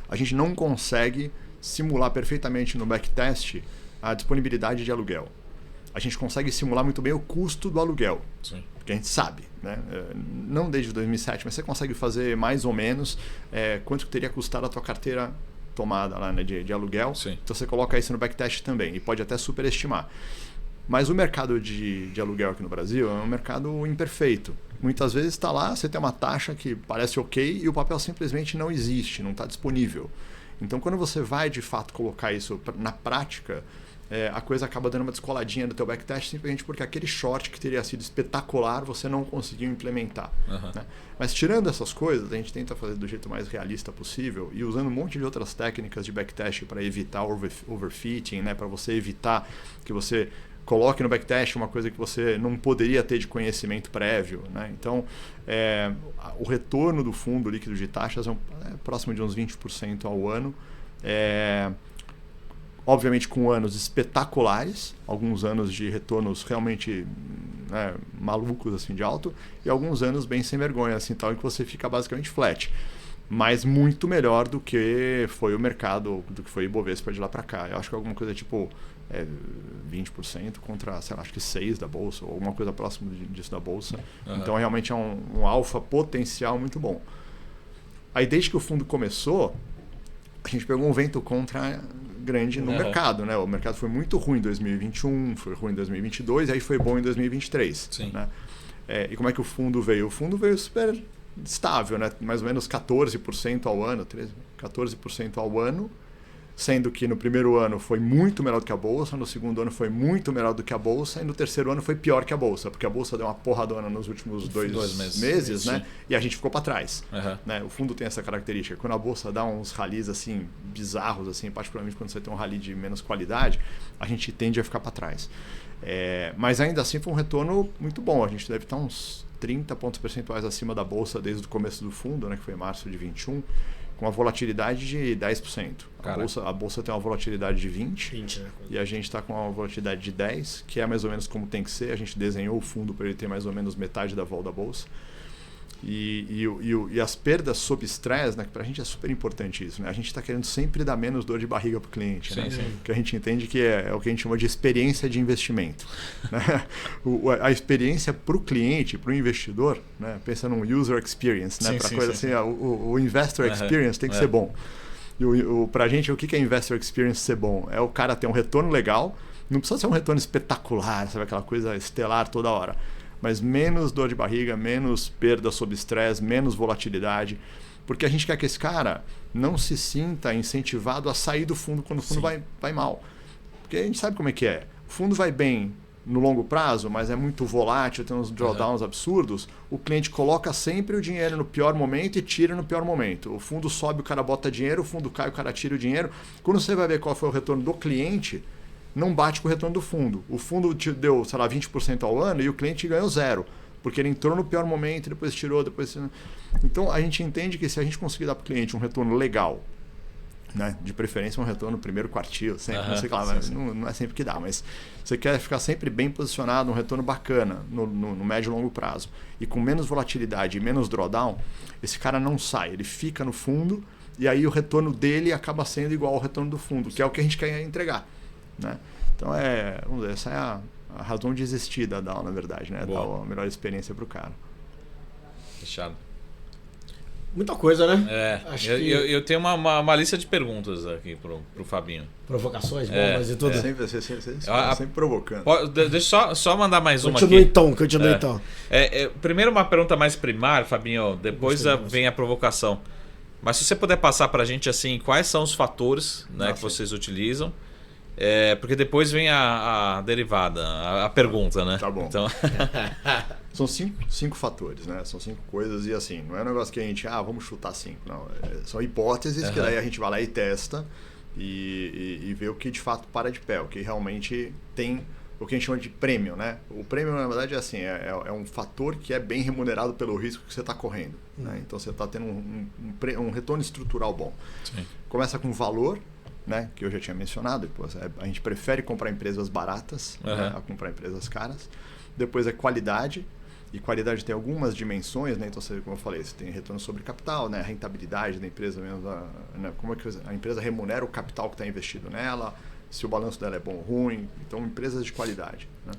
a gente não consegue simular perfeitamente no backtest a disponibilidade de aluguel. A gente consegue simular muito bem o custo do aluguel. Sim. Porque a gente sabe, né? Não desde 2007, mas você consegue fazer mais ou menos quanto que teria custado a tua carteira tomada lá, né, de aluguel. Sim. Então você coloca isso no backtest também e pode até superestimar. Mas o mercado de aluguel aqui no Brasil é um mercado imperfeito. Muitas vezes está lá, você tem uma taxa que parece ok e o papel simplesmente não existe, não está disponível. Então, quando você vai, de fato, colocar isso na prática, a coisa acaba dando uma descoladinha do teu backtest simplesmente porque aquele short que teria sido espetacular, você não conseguiu implementar. Né? Mas, tirando essas coisas, a gente tenta fazer do jeito mais realista possível e usando um monte de outras técnicas de backtest para evitar overfitting, né? Para você evitar que você coloque no backtest uma coisa que você não poderia ter de conhecimento prévio, né? Então, o retorno do fundo líquido de taxas é próximo de uns 20% ao ano. Obviamente com anos espetaculares, alguns anos de retornos realmente, né, malucos assim, de alto, e alguns anos bem sem vergonha, assim, tal, em que você fica basicamente flat. Mas muito melhor do que foi o mercado, do que foi o Ibovespa de lá para cá. Eu acho que alguma coisa tipo 20% contra, sei lá, acho que 6% da Bolsa, ou alguma coisa próxima disso da Bolsa. Então, realmente é um alfa potencial muito bom. Aí, desde que o fundo começou, a gente pegou um vento contra grande no mercado, né? O mercado foi muito ruim em 2021, foi ruim em 2022, e aí foi bom em 2023. Sim. Né? E como é que o fundo veio? O fundo veio super estável, né? Mais ou menos 14% ao ano, 14% ao ano, sendo que no primeiro ano foi muito melhor do que a Bolsa, no segundo ano foi muito melhor do que a Bolsa e no terceiro ano foi pior que a Bolsa, porque a Bolsa deu uma porradona nos últimos dois meses, né? E a gente ficou para trás. Né? O fundo tem essa característica. Quando a Bolsa dá uns rallies assim, bizarros, assim, particularmente quando você tem um rally de menos qualidade, a gente tende a ficar para trás. Mas ainda assim foi um retorno muito bom. A gente deve estar uns 30 pontos percentuais acima da Bolsa desde o começo do fundo, né? Que foi em março de 21, com uma volatilidade de 10%. A Bolsa tem uma volatilidade de 20%, né? E a gente está com uma volatilidade de 10%, que é mais ou menos como tem que ser. A gente desenhou o fundo para ele ter mais ou menos metade da vol da Bolsa. E as perdas sob estresse, né, que para a gente é super importante isso. Né? A gente está querendo sempre dar menos dor de barriga para o cliente. Sim, né? Sim. Que a gente entende que é o que a gente chama de experiência de investimento. Né? A experiência para o cliente, para o investidor, né? Pensa num user experience, né? Para coisa assim, o investor experience tem que ser bom. Para a gente, o que é investor experience ser bom? É o cara ter um retorno legal, não precisa ser um retorno espetacular, sabe, aquela coisa estelar toda hora. Mas menos dor de barriga, menos perda sob estresse, menos volatilidade. Porque a gente quer que esse cara não se sinta incentivado a sair do fundo quando o fundo vai mal. Porque a gente sabe como é que é. O fundo vai bem no longo prazo, mas é muito volátil, tem uns drawdowns absurdos. O cliente coloca sempre o dinheiro no pior momento e tira no pior momento. O fundo sobe, o cara bota dinheiro, o fundo cai, o cara tira o dinheiro. Quando você vai ver qual foi o retorno do cliente, não bate com o retorno do fundo. O fundo te deu, sei lá, 20% ao ano e o cliente ganhou 0%. Porque ele entrou no pior momento, depois tirou, depois... Então, a gente entende que se a gente conseguir dar para o cliente um retorno legal, né? De preferência um retorno no primeiro quartil, sempre, não sei lá, não é sempre que dá, mas você quer ficar sempre bem posicionado, um retorno bacana no médio e longo prazo, e com menos volatilidade e menos drawdown, esse cara não sai, ele fica no fundo e aí o retorno dele acaba sendo igual ao retorno do fundo, que é o que a gente quer entregar. Né? Então, vamos dizer, essa é a razão de existir da DAO, na verdade, né? Dar a melhor experiência para o cara. Fechado. Muita coisa, né? Eu tenho uma lista de perguntas aqui pro Fabinho. Provocações, bombas e tudo. Sempre provocando. Deixa eu só mandar mais uma aqui. Continua então. Primeiro uma pergunta mais primária, Fabinho, depois vem a provocação. Mas se você puder passar pra gente assim, quais são os fatores, né, que vocês utilizam? Porque depois vem a derivada, a pergunta, né? Tá bom. Então... São cinco fatores, né? São 5 coisas e assim, não é um negócio que a gente, vamos chutar 5. Não, são hipóteses que daí a gente vai lá e testa e vê o que de fato para de pé, o que realmente tem, o que a gente chama de prêmio, né? O prêmio, na verdade, é assim, é um fator que é bem remunerado pelo risco que você está correndo. Né? Então você está tendo um retorno estrutural bom. Sim. Começa com valor, né? Que eu já tinha mencionado. Depois, a gente prefere comprar empresas baratas né? a comprar empresas caras. Depois é qualidade. E qualidade tem algumas dimensões, né? Então, como eu falei, você tem retorno sobre capital, né? A rentabilidade da empresa mesmo, né? Como é que a empresa remunera o capital que está investido nela, se o balanço dela é bom ou ruim. Então, empresas de qualidade. Né?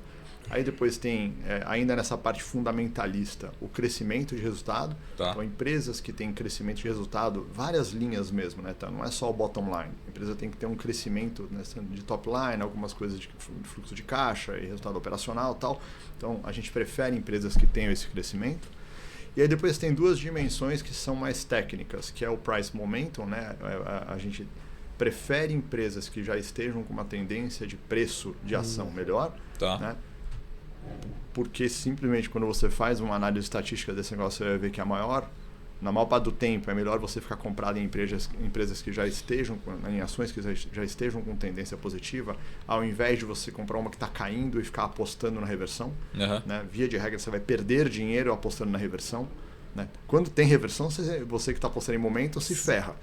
Aí depois tem, ainda nessa parte fundamentalista, o crescimento de resultado. Tá. Então, empresas que têm crescimento de resultado, várias linhas mesmo, né? Então, não é só o bottom line. A empresa tem que ter um crescimento, né, de top line, algumas coisas de fluxo de caixa e resultado operacional e tal. Então, a gente prefere empresas que tenham esse crescimento. E aí depois tem 2 dimensões que são mais técnicas, que é o price momentum, né? A gente prefere empresas que já estejam com uma tendência de preço de ação melhor, tá. Né? Porque simplesmente quando você faz uma análise estatística desse negócio, você vai ver que na maior parte do tempo, é melhor você ficar comprado em empresas que já estejam, em ações que já estejam com tendência positiva, ao invés de você comprar uma que está caindo e ficar apostando na reversão. Né? Via de regra, você vai perder dinheiro apostando na reversão. Né? Quando tem reversão, você que está apostando em momento se ferra.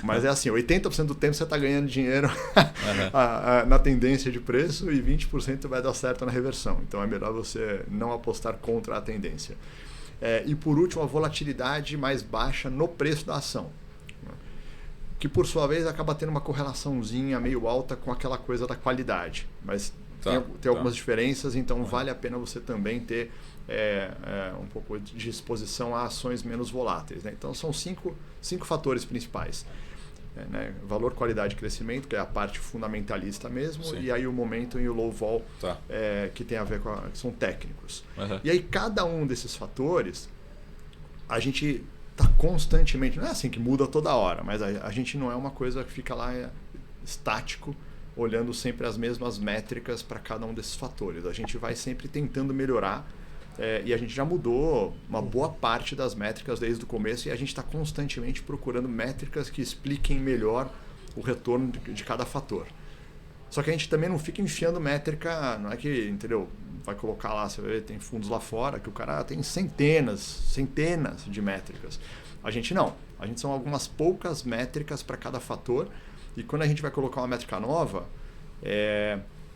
Mas é assim, 80% do tempo você está ganhando dinheiro na tendência de preço e 20% vai dar certo na reversão. Então é melhor você não apostar contra a tendência. E por último, a volatilidade mais baixa no preço da ação. Né? Que por sua vez acaba tendo uma correlaçãozinha meio alta com aquela coisa da qualidade. Mas tem algumas diferenças, então vale a pena você também ter um pouco de exposição a ações menos voláteis. Né? Então são cinco fatores principais. Né? Valor, qualidade e crescimento, que é a parte fundamentalista mesmo. Sim. E aí o momentum e o low vol, que tem a ver que são técnicos. E aí cada um desses fatores, a gente está constantemente, não é assim que muda toda hora, mas a gente não é uma coisa que fica lá estático, olhando sempre as mesmas métricas para cada um desses fatores. A gente vai sempre tentando melhorar. E a gente já mudou uma boa parte das métricas desde o começo e a gente está constantemente procurando métricas que expliquem melhor o retorno de cada fator. Só que a gente também não fica enfiando métrica, não é que, entendeu? Vai colocar lá, você vê, tem fundos lá fora que o cara tem centenas de métricas. A gente não. A gente são algumas poucas métricas para cada fator e quando a gente vai colocar uma métrica nova,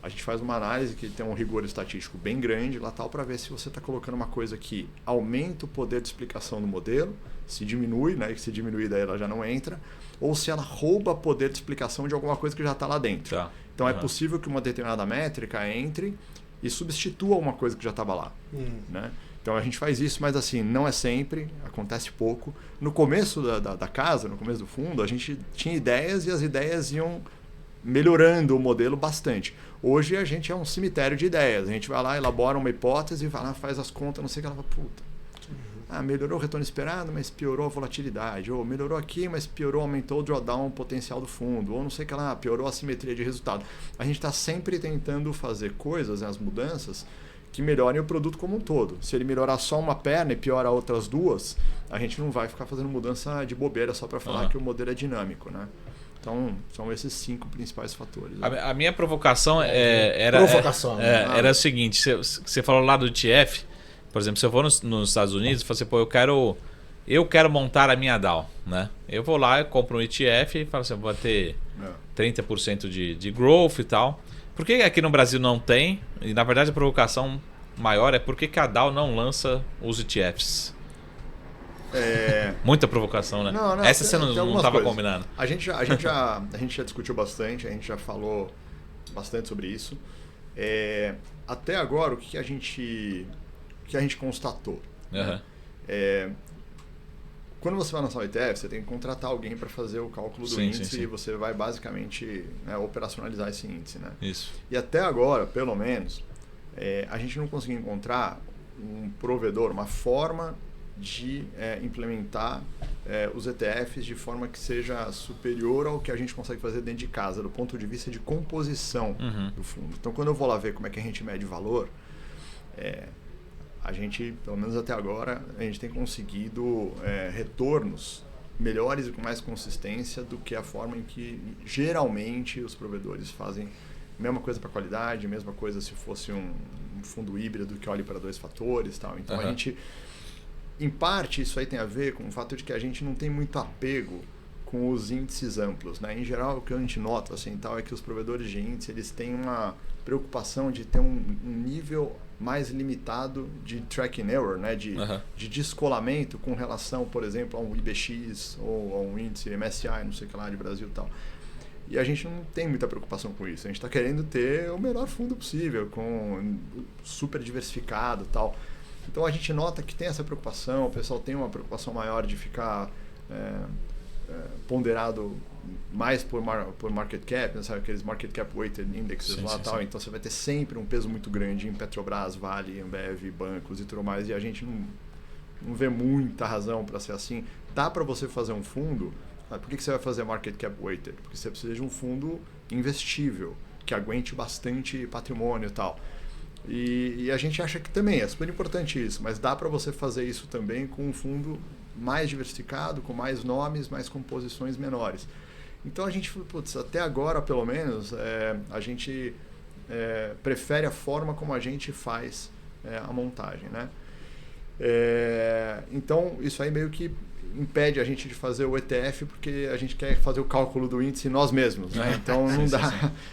a gente faz uma análise que tem um rigor estatístico bem grande lá tal para ver se você está colocando uma coisa que aumenta o poder de explicação do modelo, se diminui, né, e se diminuir daí ela já não entra, ou se ela rouba poder de explicação de alguma coisa que já está lá dentro. Então é possível que uma determinada métrica entre e substitua uma coisa que já estava lá. Né? Então a gente faz isso, mas assim, não é sempre, acontece pouco. No começo da casa, no começo do fundo, a gente tinha ideias e as ideias iam melhorando o modelo bastante. Hoje a gente é um cemitério de ideias. A gente vai lá, elabora uma hipótese, vai lá, faz as contas, não sei o que, ela fala, puta, melhorou o retorno esperado, mas piorou a volatilidade. Ou melhorou aqui, mas piorou, aumentou o drawdown potencial do fundo. Ou não sei o que lá, piorou a simetria de resultado. A gente está sempre tentando fazer coisas, né, as mudanças, que melhorem o produto como um todo. Se ele melhorar só uma perna e piora outras duas, a gente não vai ficar fazendo mudança de bobeira só para falar que o modelo é dinâmico, né? Então, são esses 5 principais fatores. A minha provocação era o seguinte, você falou lá do ETF, por exemplo, se eu for nos Estados Unidos, eu falo assim, eu quero montar a minha DAO, né? Eu vou lá, eu compro um ETF e falo assim, vou ter 30% de growth e tal. Por que aqui no Brasil não tem? E na verdade a provocação maior é por que a DAO não lança os ETFs? Muita provocação, né? Não, essa você não estava combinando. A gente já discutiu bastante, a gente já falou bastante sobre isso. Até agora, o que a gente constatou? Né? quando você vai lançar o ETF, você tem que contratar alguém para fazer o cálculo do índice e você vai basicamente, né, operacionalizar esse índice. Né? Isso. E até agora, pelo menos, a gente não conseguiu encontrar um provedor, uma forma de implementar os ETFs de forma que seja superior ao que a gente consegue fazer dentro de casa, do ponto de vista de composição do fundo. Então, quando eu vou lá ver como é que a gente mede valor, a gente, pelo menos até agora, a gente tem conseguido retornos melhores e com mais consistência do que a forma em que geralmente os provedores fazem. Mesma coisa para qualidade, mesma coisa se fosse um fundo híbrido que olhe para 2 fatores. Tal. Então a gente, em parte, isso aí tem a ver com o fato de que a gente não tem muito apego com os índices amplos. Né? Em geral, o que a gente nota assim, tal, é que os provedores de índice eles têm uma preocupação de ter um nível mais limitado de track and error, né? de descolamento com relação, por exemplo, a um IBX ou a um índice MSCI, não sei o que lá, de Brasil e tal. E a gente não tem muita preocupação com isso. A gente está querendo ter o melhor fundo possível, com super diversificado e tal. Então a gente nota que tem essa preocupação, o pessoal tem uma preocupação maior de ficar ponderado mais por market cap, né? Sabe, aqueles market cap weighted indexes tal. Então você vai ter sempre um peso muito grande em Petrobras, Vale, Ambev, bancos e tudo mais, e a gente não vê muita razão para ser assim. Dá para você fazer um fundo, por que você vai fazer market cap weighted? Porque você precisa de um fundo investível, que aguente bastante patrimônio e tal. E a gente acha que também é super importante isso, mas dá para você fazer isso também com um fundo mais diversificado, com mais nomes, mais composições menores. Então a gente, até agora pelo menos, a gente prefere a forma como a gente faz a montagem, né? Então isso aí meio que impede a gente de fazer o ETF porque a gente quer fazer o cálculo do índice nós mesmos, né? Então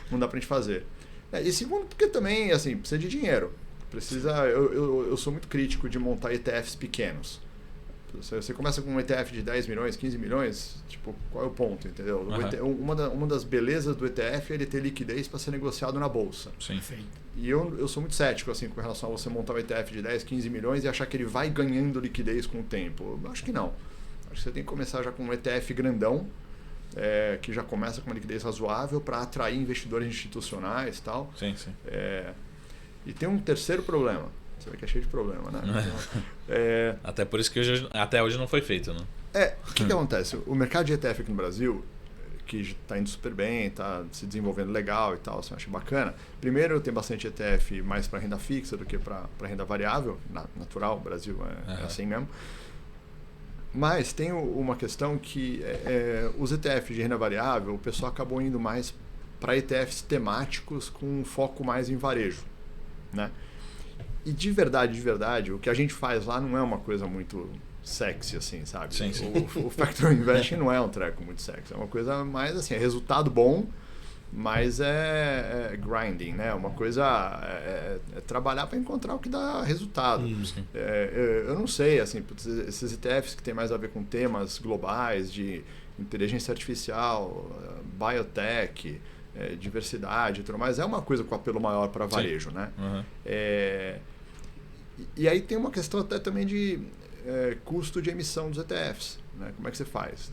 não dá pra gente fazer. E segundo, porque também assim, precisa de dinheiro. Eu sou muito crítico de montar ETFs pequenos. Você começa com um ETF de 10 milhões, 15 milhões, tipo, qual é o ponto, entendeu? Uma das belezas do ETF é ele ter liquidez para ser negociado na bolsa. Sim. E eu sou muito cético assim, com relação a você montar um ETF de 10, 15 milhões e achar que ele vai ganhando liquidez com o tempo. Eu acho que não. Acho que você tem que começar já com um ETF grandão, que já começa com uma liquidez razoável para atrair investidores institucionais e tal. Sim. E tem um terceiro problema. Você vê que é cheio de problema, né? Então, até por isso que até hoje não foi feito, né? O que acontece? O mercado de ETF aqui no Brasil, que está indo super bem, está se desenvolvendo legal e tal, você acha bacana. Primeiro, tem bastante ETF mais para renda fixa do que para renda variável, natural, o Brasil é assim mesmo. Mas tem uma questão que os ETFs de renda variável, o pessoal acabou indo mais para ETFs temáticos com um foco mais em varejo, né? E de verdade, o que a gente faz lá não é uma coisa muito sexy, assim, sabe? Sim. O Factor Investing não é um treco muito sexy, é uma coisa mais assim, é resultado bom, mas é grinding, né? Uma coisa é trabalhar para encontrar o que dá resultado. Eu não sei, assim, esses ETFs que tem mais a ver com temas globais de inteligência artificial, biotech, diversidade e tudo mais, é uma coisa com apelo maior para varejo, né? E aí tem uma questão até também de custo de emissão dos ETFs. Né? Como é que você faz?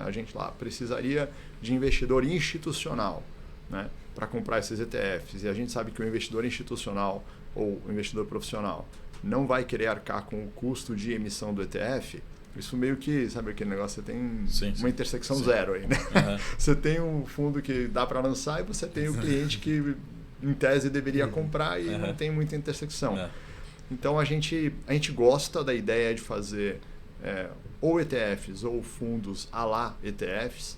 A gente lá precisaria de investidor institucional, né, para comprar esses ETFs. E a gente sabe que o investidor institucional ou o investidor profissional não vai querer arcar com o custo de emissão do ETF. Isso meio que, sabe aquele negócio, você tem uma intersecção zero aí, né? Você tem um fundo que dá para lançar e você tem o cliente que, em tese, deveria comprar e não tem muita intersecção. Então, a gente gosta da ideia de fazer ou ETFs ou fundos à la ETFs,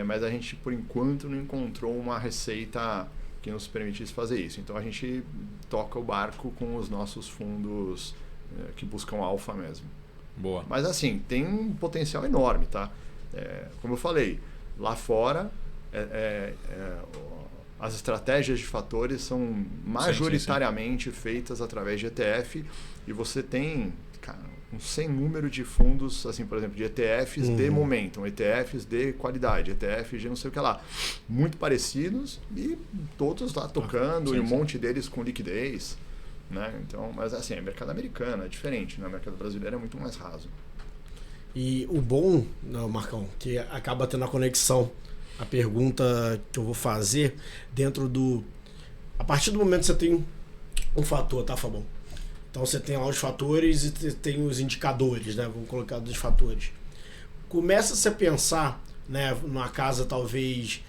mas a gente, por enquanto, não encontrou uma receita que nos permitisse fazer isso. Então, a gente toca o barco com os nossos fundos que buscam alfa mesmo. Boa. Mas assim, tem um potencial enorme, tá? Como eu falei, lá fora as estratégias de fatores são majoritariamente feitas através de ETF e você tem, cara, um sem número de fundos, assim, por exemplo, de ETFs de momentum, ETFs de qualidade, ETFs de não sei o que lá, muito parecidos e todos lá tocando e um monte deles com liquidez. Né? Então, mas assim, é mercado americano, é diferente, né? O mercado brasileiro é muito mais raso. E o bom, Marcão, que acaba tendo a conexão, a pergunta que eu vou fazer dentro do... A partir do momento que você tem um fator, tá, Fabão? Então você tem lá os fatores e tem os indicadores, né? Vamos colocar dos fatores. Começa-se a pensar, né, numa casa talvez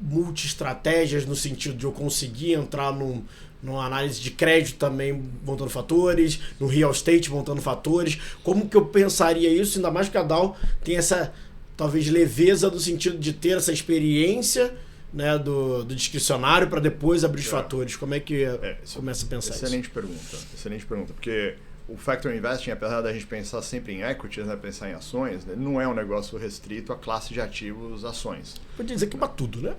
multi-estratégias, no sentido de eu conseguir entrar numa análise de crédito também montando fatores, no real estate montando fatores. Como que eu pensaria isso? Ainda mais que a DAO tem essa talvez leveza no sentido de ter essa experiência, né, do discricionário para depois abrir os fatores. Como é que começa a pensar excelente pergunta, porque o Factor Investing, apesar da gente pensar sempre em equities, né, pensar em ações, né, não é um negócio restrito à classe de ativos ações. Podia dizer que para tudo, né?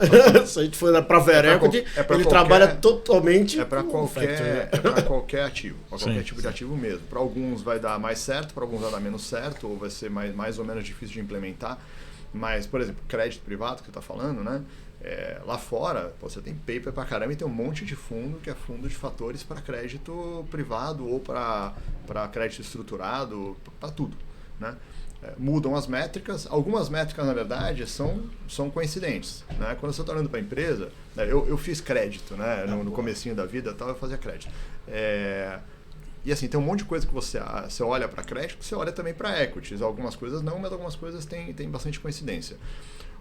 Se a gente for na Private Equity, ele trabalha totalmente para qualquer ativo, para qualquer tipo de ativo mesmo. Para alguns vai dar mais certo, para alguns vai dar menos certo, ou vai ser mais ou menos difícil de implementar. Mas, por exemplo, crédito privado que você está falando, né? Lá fora, você tem paper pra caramba e tem um monte de fundo que é fundo de fatores para crédito privado ou para crédito estruturado, para tudo, né? Mudam as métricas. Algumas métricas, na verdade, são coincidentes, né? Quando você está olhando para a empresa, né? Eu fiz crédito, né? No comecinho da vida, eu fazia crédito. E assim, tem um monte de coisa que você olha para crédito, você olha também para equities. Algumas coisas não, mas algumas coisas têm bastante coincidência.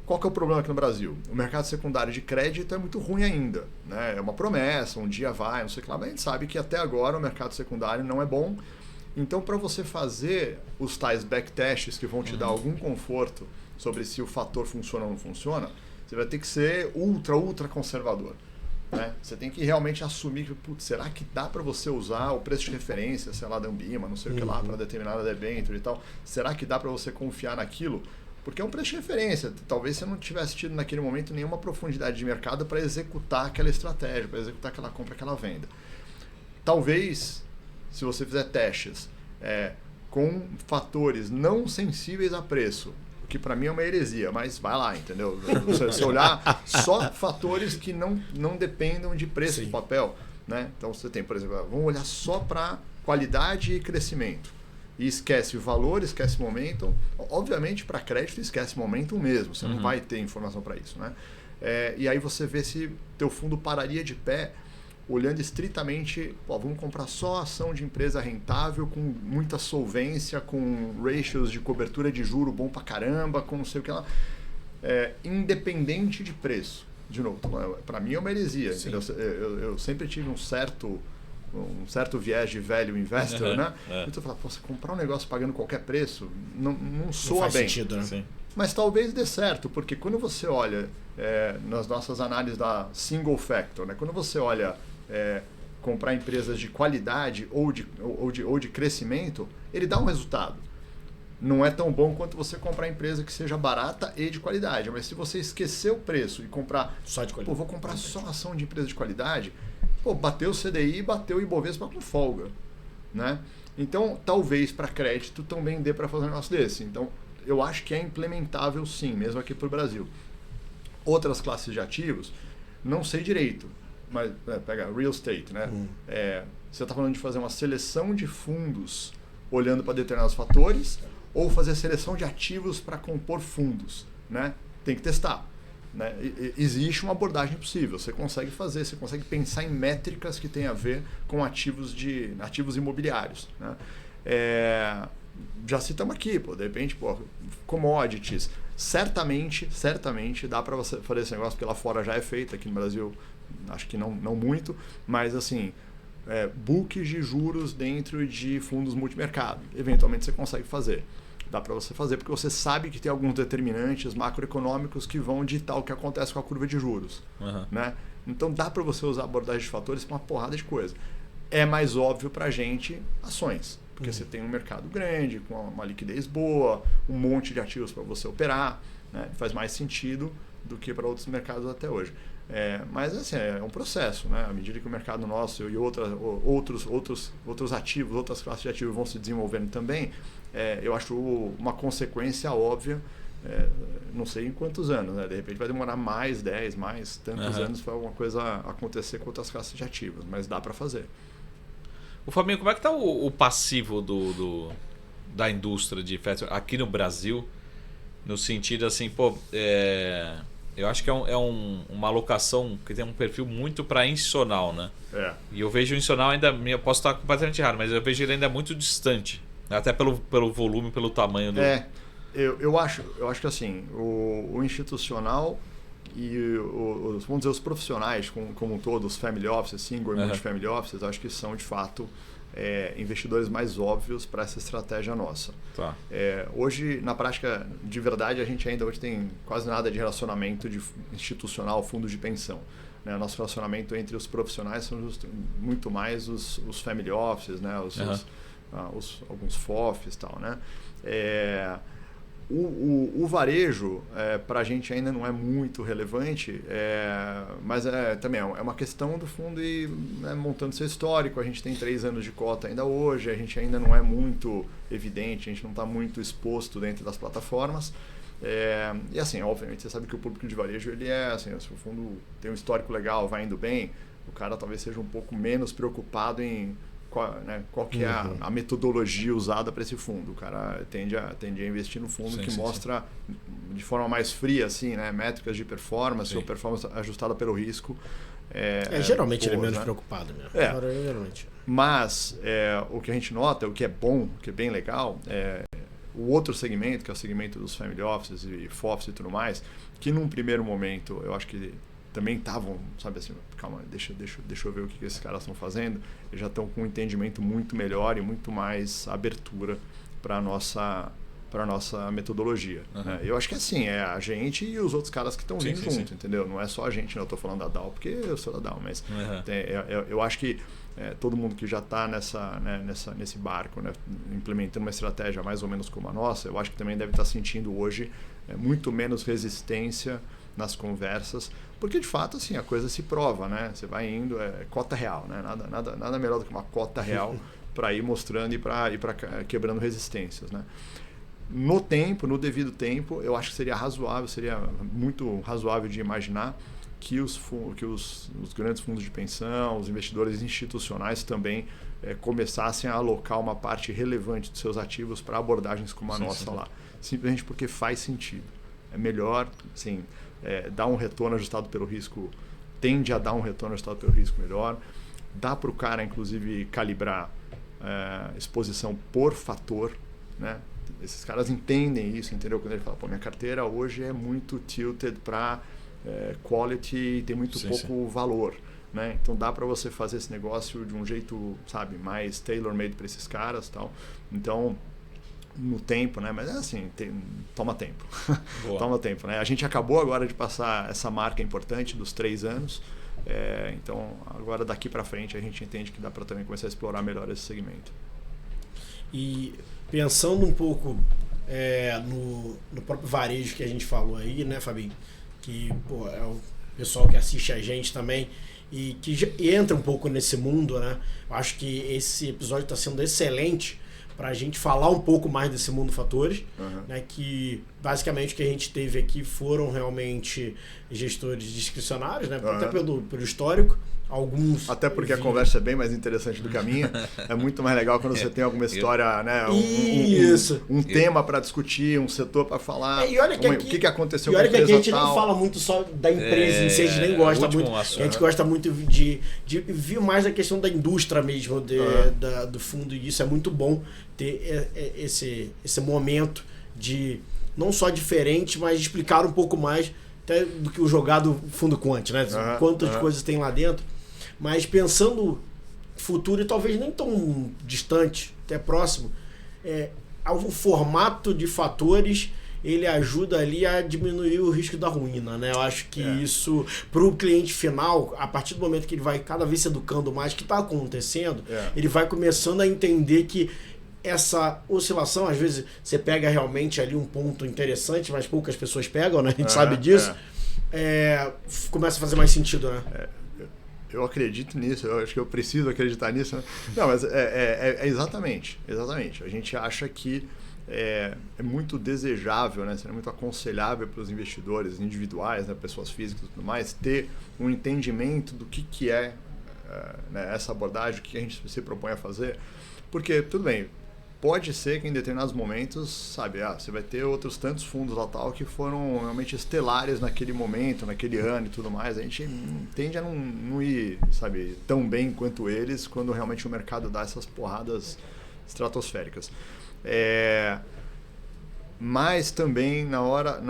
Qual que é o problema aqui no Brasil? O mercado secundário de crédito é muito ruim ainda, né? É uma promessa, um dia vai, não sei o que lá, mas a gente sabe que até agora o mercado secundário não é bom. Então, para você fazer os tais backtests que vão te dar algum conforto sobre se o fator funciona ou não funciona, você vai ter que ser ultra conservador, né? Você tem que realmente assumir que, putz, será que dá para você usar o preço de referência, sei lá, da Ambima, não sei o que lá, para determinada debênture e tal? Será que dá para você confiar naquilo? Porque é um preço de referência. Talvez você não tivesse tido naquele momento nenhuma profundidade de mercado para executar aquela estratégia, para executar aquela compra, aquela venda. Talvez, se você fizer testes com fatores não sensíveis a preço, o que para mim é uma heresia, mas vai lá, entendeu? Você olhar só fatores que não dependam de preço de papel, né? Então você tem, por exemplo, vamos olhar só para qualidade e crescimento. E esquece o valor, esquece o momento. Obviamente, para crédito, esquece o momento mesmo. Você não vai ter informação para isso, né? E aí você vê se teu fundo pararia de pé, olhando estritamente, vamos comprar só ação de empresa rentável, com muita solvência, com ratios de cobertura de juro bom pra caramba, com não sei o que lá. Independente de preço. De novo, para mim é uma heresia. Eu sempre tive um certo viés de velho investor, né? Então eu falo, você comprar um negócio pagando qualquer preço não soa bem. Sentido, né? Sim. Mas talvez dê certo, porque quando você olha nas nossas análises da single factor, né? Quando você olha comprar empresas de qualidade ou de crescimento, ele dá um resultado. Não é tão bom quanto você comprar empresa que seja barata e de qualidade. Mas se você esquecer o preço e comprar... Só de qualidade. Vou comprar só ação de empresa de qualidade... bateu o CDI, bateu o Ibovespa com folga, né? Então, talvez para crédito também dê para fazer um negócio desse. Então, eu acho que é implementável sim, mesmo aqui para o Brasil. Outras classes de ativos, não sei direito, mas pega real estate, né? Você está falando de fazer uma seleção de fundos olhando para determinados fatores ou fazer seleção de ativos para compor fundos, né? Tem que testar. Né? Existe uma abordagem possível, você consegue pensar em métricas que tem a ver com ativos imobiliários, né? Já citamos aqui, de repente, commodities, certamente dá para você fazer esse negócio, porque lá fora já é feito, aqui no Brasil acho que não muito, mas assim, books de juros dentro de fundos multimercado, eventualmente você consegue fazer. Dá para você fazer, porque você sabe que tem alguns determinantes macroeconômicos que vão ditar o que acontece com a curva de juros. Né? Então dá para você usar abordagem de fatores para uma porrada de coisa. É mais óbvio para a gente ações, porque você tem um mercado grande, com uma liquidez boa, um monte de ativos para você operar, né? Faz mais sentido do que para outros mercados até hoje. Mas assim, é um processo, né? À medida que o mercado nosso e outros ativos, outras classes de ativos vão se desenvolvendo também, eu acho uma consequência óbvia, não sei em quantos anos, né? De repente vai demorar mais 10, mais tantos anos para alguma coisa acontecer com outras classes de ativos, mas dá para fazer. O Fabinho, como é que está o passivo da indústria de fast aqui no Brasil, no sentido assim, eu acho que é uma alocação que tem um perfil muito para institucional, né? E eu vejo o institucional ainda, eu posso estar completamente errado, mas eu vejo ele ainda muito distante, até pelo volume, pelo tamanho do... Eu acho que assim, o institucional e vamos dizer, os profissionais como um todo, os family offices, single e multi-family offices, acho que são de fato investidores mais óbvios para essa estratégia nossa. Tá. Hoje, na prática, de verdade, a gente ainda hoje tem quase nada de relacionamento institucional, fundos de pensão. Né? Nosso relacionamento entre os profissionais são muito mais os family offices, né? Alguns FOFs e tal, né? O varejo, para a gente ainda não é muito relevante, mas também é uma questão do fundo ir montando seu histórico. A gente tem 3 anos de cota ainda hoje, a gente ainda não é muito evidente, a gente não está muito exposto dentro das plataformas. E assim, obviamente, você sabe que o público de varejo, ele assim, se o fundo tem um histórico legal, vai indo bem, o cara talvez seja um pouco menos preocupado em qual que é a metodologia usada para esse fundo. O cara tende a investir no fundo que mostra de forma mais fria, assim, né, métricas de performance ou performance ajustada pelo risco. Geralmente ele é menos preocupado mesmo. Geralmente. Mas o que a gente nota, o que é bom, o que é bem legal, o outro segmento, que é o segmento dos family offices e FOFs e tudo mais, que num primeiro momento eu acho que também estavam, sabe assim, calma, deixa eu ver o que esses caras estão fazendo. Eles já estão com um entendimento muito melhor e muito mais abertura para a nossa metodologia. Né? Eu acho que assim, a gente e os outros caras que estão vindo junto, entendeu? Não é só a gente, né? Eu estou falando da DAO porque eu sou da DAO, mas eu acho que todo mundo que já está nesse barco, né, implementando uma estratégia mais ou menos como a nossa, eu acho que também deve estar sentindo hoje muito menos resistência nas conversas, porque de fato assim a coisa se prova, né? Você vai indo, cota real, né? Nada melhor do que uma cota real para ir mostrando e para quebrando resistências, né? No devido tempo, eu acho que seria muito razoável de imaginar que os grandes fundos de pensão, os investidores institucionais também começassem a alocar uma parte relevante dos seus ativos para abordagens como a nossa lá, simplesmente porque faz sentido. É melhor, assim, dar um retorno ajustado pelo risco, tende a dar um retorno ajustado pelo risco melhor. Dá para o cara, inclusive, calibrar exposição por fator, né? Esses caras entendem isso, entendeu? Quando ele fala, minha carteira hoje é muito tilted para quality e tem muito pouco valor, né? Então dá para você fazer esse negócio de um jeito, sabe, mais tailor-made para esses caras, tal. Então, no tempo, né? Mas assim, toma tempo. Toma tempo, né? A gente acabou agora de passar essa marca importante dos 3 anos. Então, agora daqui para frente a gente entende que dá para também começar a explorar melhor esse segmento. E pensando um pouco no próprio varejo que a gente falou aí, né, Fabinho? Que é o pessoal que assiste a gente também e que entra um pouco nesse mundo, né? Eu acho que esse episódio está sendo excelente para a gente falar um pouco mais desse mundo fatores, né? Que basicamente o que a gente teve aqui foram realmente gestores discricionários, né? Até pelo histórico. Alguns. Até porque a conversa é bem mais interessante do que a minha. É muito mais legal quando você tem alguma história, né? Um tema para discutir, um setor para falar. E olha que o que aconteceu com a empresa. E olha que aqui a gente tal. não fala muito só da empresa em si, a gente nem gosta muito. A gente gosta muito de ver mais a questão da indústria mesmo, do fundo, e isso é muito bom ter esse momento de não só diferente, mas explicar um pouco mais até do que o jogado fundo quant, né? Quantas coisas tem lá dentro. Mas pensando futuro e talvez nem tão distante, até próximo, o formato de fatores ele ajuda ali a diminuir o risco da ruína, né? Eu acho que isso, para o cliente final, a partir do momento que ele vai cada vez se educando mais, que está acontecendo, ele vai começando a entender que essa oscilação, às vezes você pega realmente ali um ponto interessante, mas poucas pessoas pegam, né? A gente sabe disso. Começa a fazer mais sentido, né? Eu acredito nisso, eu acho que eu preciso acreditar nisso. Né? Não, mas exatamente. A gente acha que é muito desejável, né? Seria muito aconselhável para os investidores individuais, né? Pessoas físicas e tudo mais, ter um entendimento do que é né? Essa abordagem, o que a gente se propõe a fazer. Porque, tudo bem, pode ser que em determinados momentos, sabe, você vai ter outros tantos fundos lá tal que foram realmente estelares naquele momento, naquele ano e tudo mais. A gente tende a não ir, sabe, tão bem quanto eles quando realmente o mercado dá essas porradas estratosféricas. Mas também na hora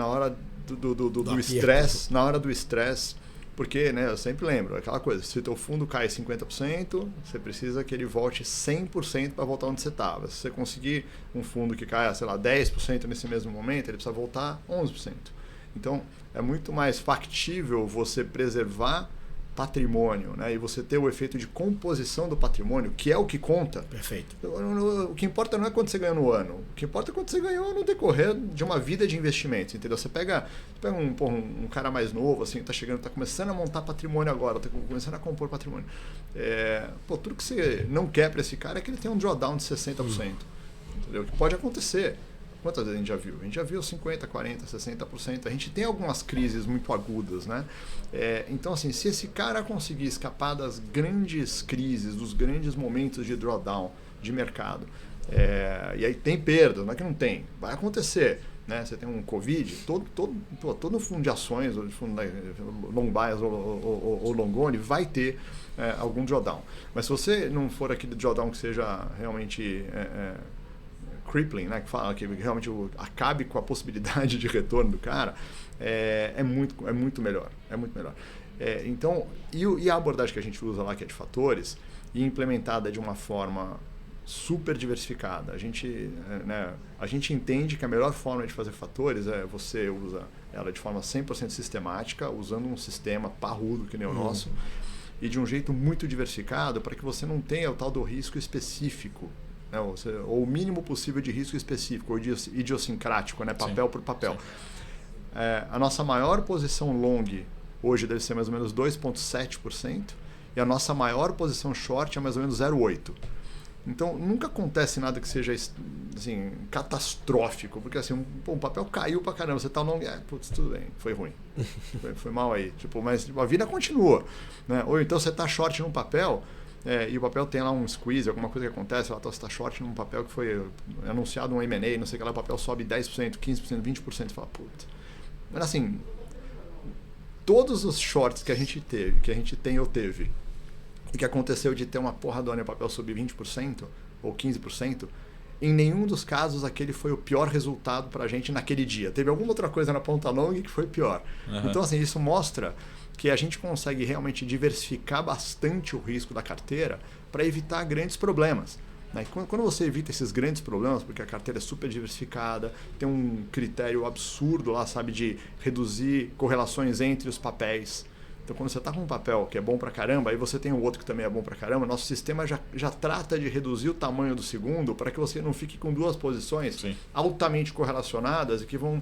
do estresse, na hora do estresse, porque, né, eu sempre lembro, aquela coisa, se o teu fundo cai 50%, você precisa que ele volte 100% para voltar onde você estava. Se você conseguir um fundo que caia, sei lá, 10% nesse mesmo momento, ele precisa voltar 11%. Então, é muito mais factível você preservar patrimônio, né? E você ter o efeito de composição do patrimônio, que é o que conta. Perfeito. O que importa não é quanto você ganha no ano, o que importa é quanto você ganhou no decorrer de uma vida de investimento, entendeu? Você pega um cara mais novo, assim, tá começando a montar patrimônio agora, tá começando a compor patrimônio. Tudo que você não quer para esse cara é que ele tenha um drawdown de 60%, entendeu? Que pode acontecer. Quantas vezes a gente já viu? A gente já viu 50%, 40%, 60%. A gente tem algumas crises muito agudas, né? Então, assim, se esse cara conseguir escapar das grandes crises, dos grandes momentos de drawdown de mercado, e aí tem perda, não é que não tem, vai acontecer, né? Você tem um Covid, todo fundo de ações, ou de fundo long bias ou long only, vai ter algum drawdown. Mas se você não for aquele drawdown que seja realmente... crippling, né, que fala que realmente acabe com a possibilidade de retorno do cara, é muito melhor. Então, e a abordagem que a gente usa lá, que é de fatores, e implementada de uma forma super diversificada. A gente entende que a melhor forma de fazer fatores você usa ela de forma 100% sistemática, usando um sistema parrudo que nem o nosso, e de um jeito muito diversificado para que você não tenha o tal do risco específico, né, ou o mínimo possível de risco específico, ou idiosincrático, né, papel por papel. A nossa maior posição long hoje deve ser mais ou menos 2,7%, e a nossa maior posição short é mais ou menos 0,8%. Então, nunca acontece nada que seja assim, catastrófico, porque assim, um papel caiu pra caramba, você tá long, putz, tudo bem, foi ruim, foi mal aí, mas a vida continua, né? Ou então você tá short num papel, e o papel tem lá um squeeze, alguma coisa que acontece, você está short num papel que foi anunciado um M&A, não sei o que lá, o papel sobe 10%, 15%, 20%, você fala, puta. Mas assim, todos os shorts que a gente tem ou teve, e que aconteceu de ter uma porradona e o papel subir 20% ou 15%, em nenhum dos casos aquele foi o pior resultado para a gente naquele dia. Teve alguma outra coisa na ponta longa que foi pior. Então, assim, isso mostra que a gente consegue realmente diversificar bastante o risco da carteira para evitar grandes problemas. Né? Quando você evita esses grandes problemas, porque a carteira é super diversificada, tem um critério absurdo lá, sabe, de reduzir correlações entre os papéis. Então, quando você está com um papel que é bom pra caramba, aí você tem o outro que também é bom pra caramba, nosso sistema já trata de reduzir o tamanho do segundo para que você não fique com duas posições altamente correlacionadas e que vão,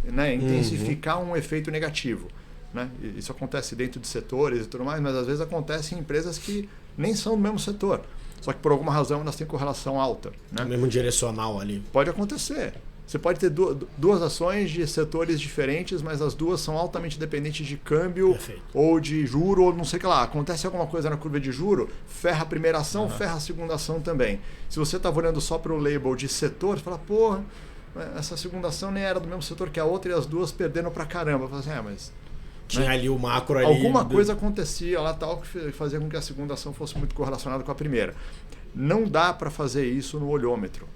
né, intensificar um efeito negativo. Né? Isso acontece dentro de setores e tudo mais, mas às vezes acontece em empresas que nem são do mesmo setor, só que por alguma razão elas têm correlação alta. Né? O mesmo direcional ali. Pode acontecer. Você pode ter duas ações de setores diferentes, mas as duas são altamente dependentes de câmbio ou de juro, ou não sei o que lá. Acontece alguma coisa na curva de juro, ferra a primeira ação, ferra a segunda ação também. Se você estava olhando só para o label de setor, você fala, porra, essa segunda ação nem era do mesmo setor que a outra e as duas perdendo pra caramba. Você fala assim, mas... Tinha ali o macro ali. Alguma coisa acontecia lá tal que fazia com que a segunda ação fosse muito correlacionada com a primeira. Não dá para fazer isso no olhômetro.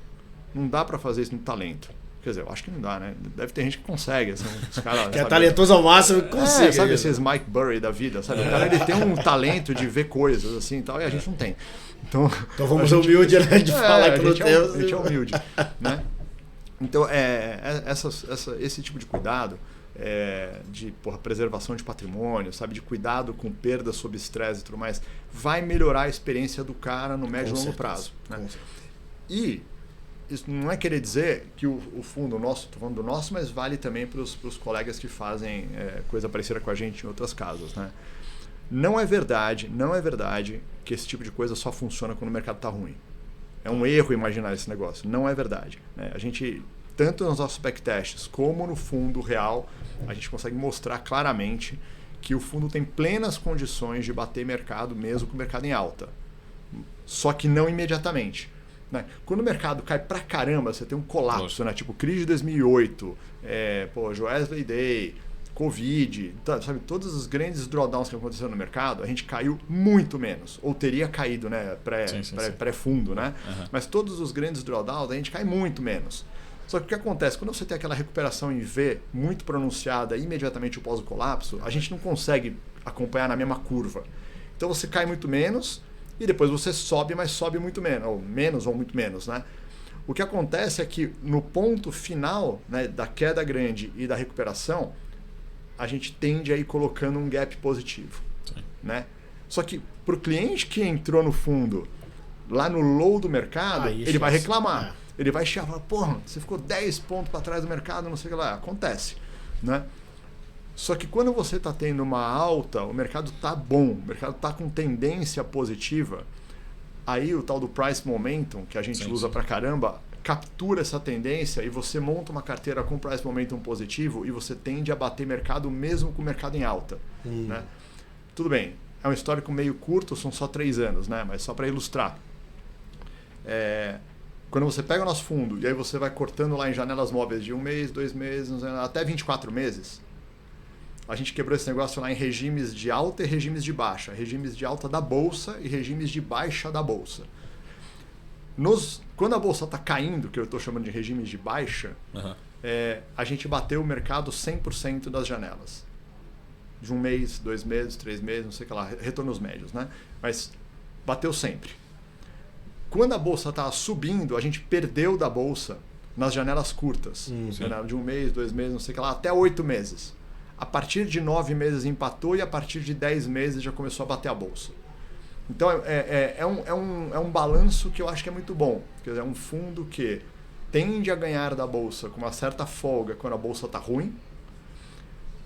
Não dá para fazer isso no talento. Quer dizer, eu acho que não dá, né? Deve ter gente que consegue. Assim, os caras, que é talentoso ao máximo, consegue. Sabe esses Mike Burry da vida, sabe? O cara ele tem um talento de ver coisas assim e tal, e a gente não tem. Então vamos ser humilde, né? De falar que não temos. A gente é humilde, né? Então, esse tipo de cuidado, de preservação de patrimônio, sabe, de cuidado com perdas sob estresse e tudo mais, vai melhorar a experiência do cara no médio e longo prazo. Né? E isso não é querer dizer que o fundo nosso, estou falando do nosso, mas vale também para os colegas que fazem coisa parecida com a gente em outras casas. Né? Não é verdade que esse tipo de coisa só funciona quando o mercado está ruim. É um erro imaginar esse negócio. Não é verdade. Né? A gente, tanto nos nossos backtests como no fundo real, a gente consegue mostrar claramente que o fundo tem plenas condições de bater mercado mesmo com o mercado em alta. Só que não imediatamente. Né? Quando o mercado cai pra caramba, você tem um colapso, né? Tipo crise de 2008, Joesley Day, Covid, sabe? Todos os grandes drawdowns que aconteceram no mercado, a gente caiu muito menos. Ou teria caído, né? Pré-fundo, né? Uhum. Mas todos os grandes drawdowns, a gente cai muito menos. Só que o que acontece? Quando você tem aquela recuperação em V muito pronunciada imediatamente após o colapso, a gente não consegue acompanhar na mesma curva. Então você cai muito menos e depois você sobe, mas sobe muito menos, ou muito menos, né? O que acontece é que no ponto final, né, da queda grande e da recuperação, a gente tende a ir colocando um gap positivo. Né? Só que para o cliente que entrou no fundo, lá no low do mercado, ele vai reclamar. Ele vai falar, porra, você ficou 10 pontos para trás do mercado, não sei o que lá. Acontece. Né? Só que quando você está tendo uma alta, o mercado está bom, o mercado está com tendência positiva, aí o tal do price momentum, que a gente usa pra caramba, captura essa tendência e você monta uma carteira com price momentum positivo e você tende a bater mercado mesmo com o mercado em alta. Né? Tudo bem, é um histórico meio curto, são só 3 anos, né? Mas só para ilustrar. Quando você pega o nosso fundo e aí você vai cortando lá em janelas móveis de 1 mês, 2 meses, até 24 meses, a gente quebrou esse negócio lá em regimes de alta e regimes de baixa. Regimes de alta da bolsa e regimes de baixa da bolsa. Quando a bolsa está caindo, que eu estou chamando de regimes de baixa, a gente bateu o mercado 100% das janelas. De 1 mês, 2 meses, 3 meses, não sei o que lá, retornos médios, né? Mas bateu sempre. Quando a bolsa estava subindo, a gente perdeu da bolsa nas janelas curtas. De 1 mês, 2 meses, não sei o que lá, até 8 meses. A partir de 9 meses empatou e a partir de 10 meses já começou a bater a bolsa. Então é um balanço que eu acho que é muito bom. Quer dizer, é um fundo que tende a ganhar da bolsa com uma certa folga quando a bolsa está ruim,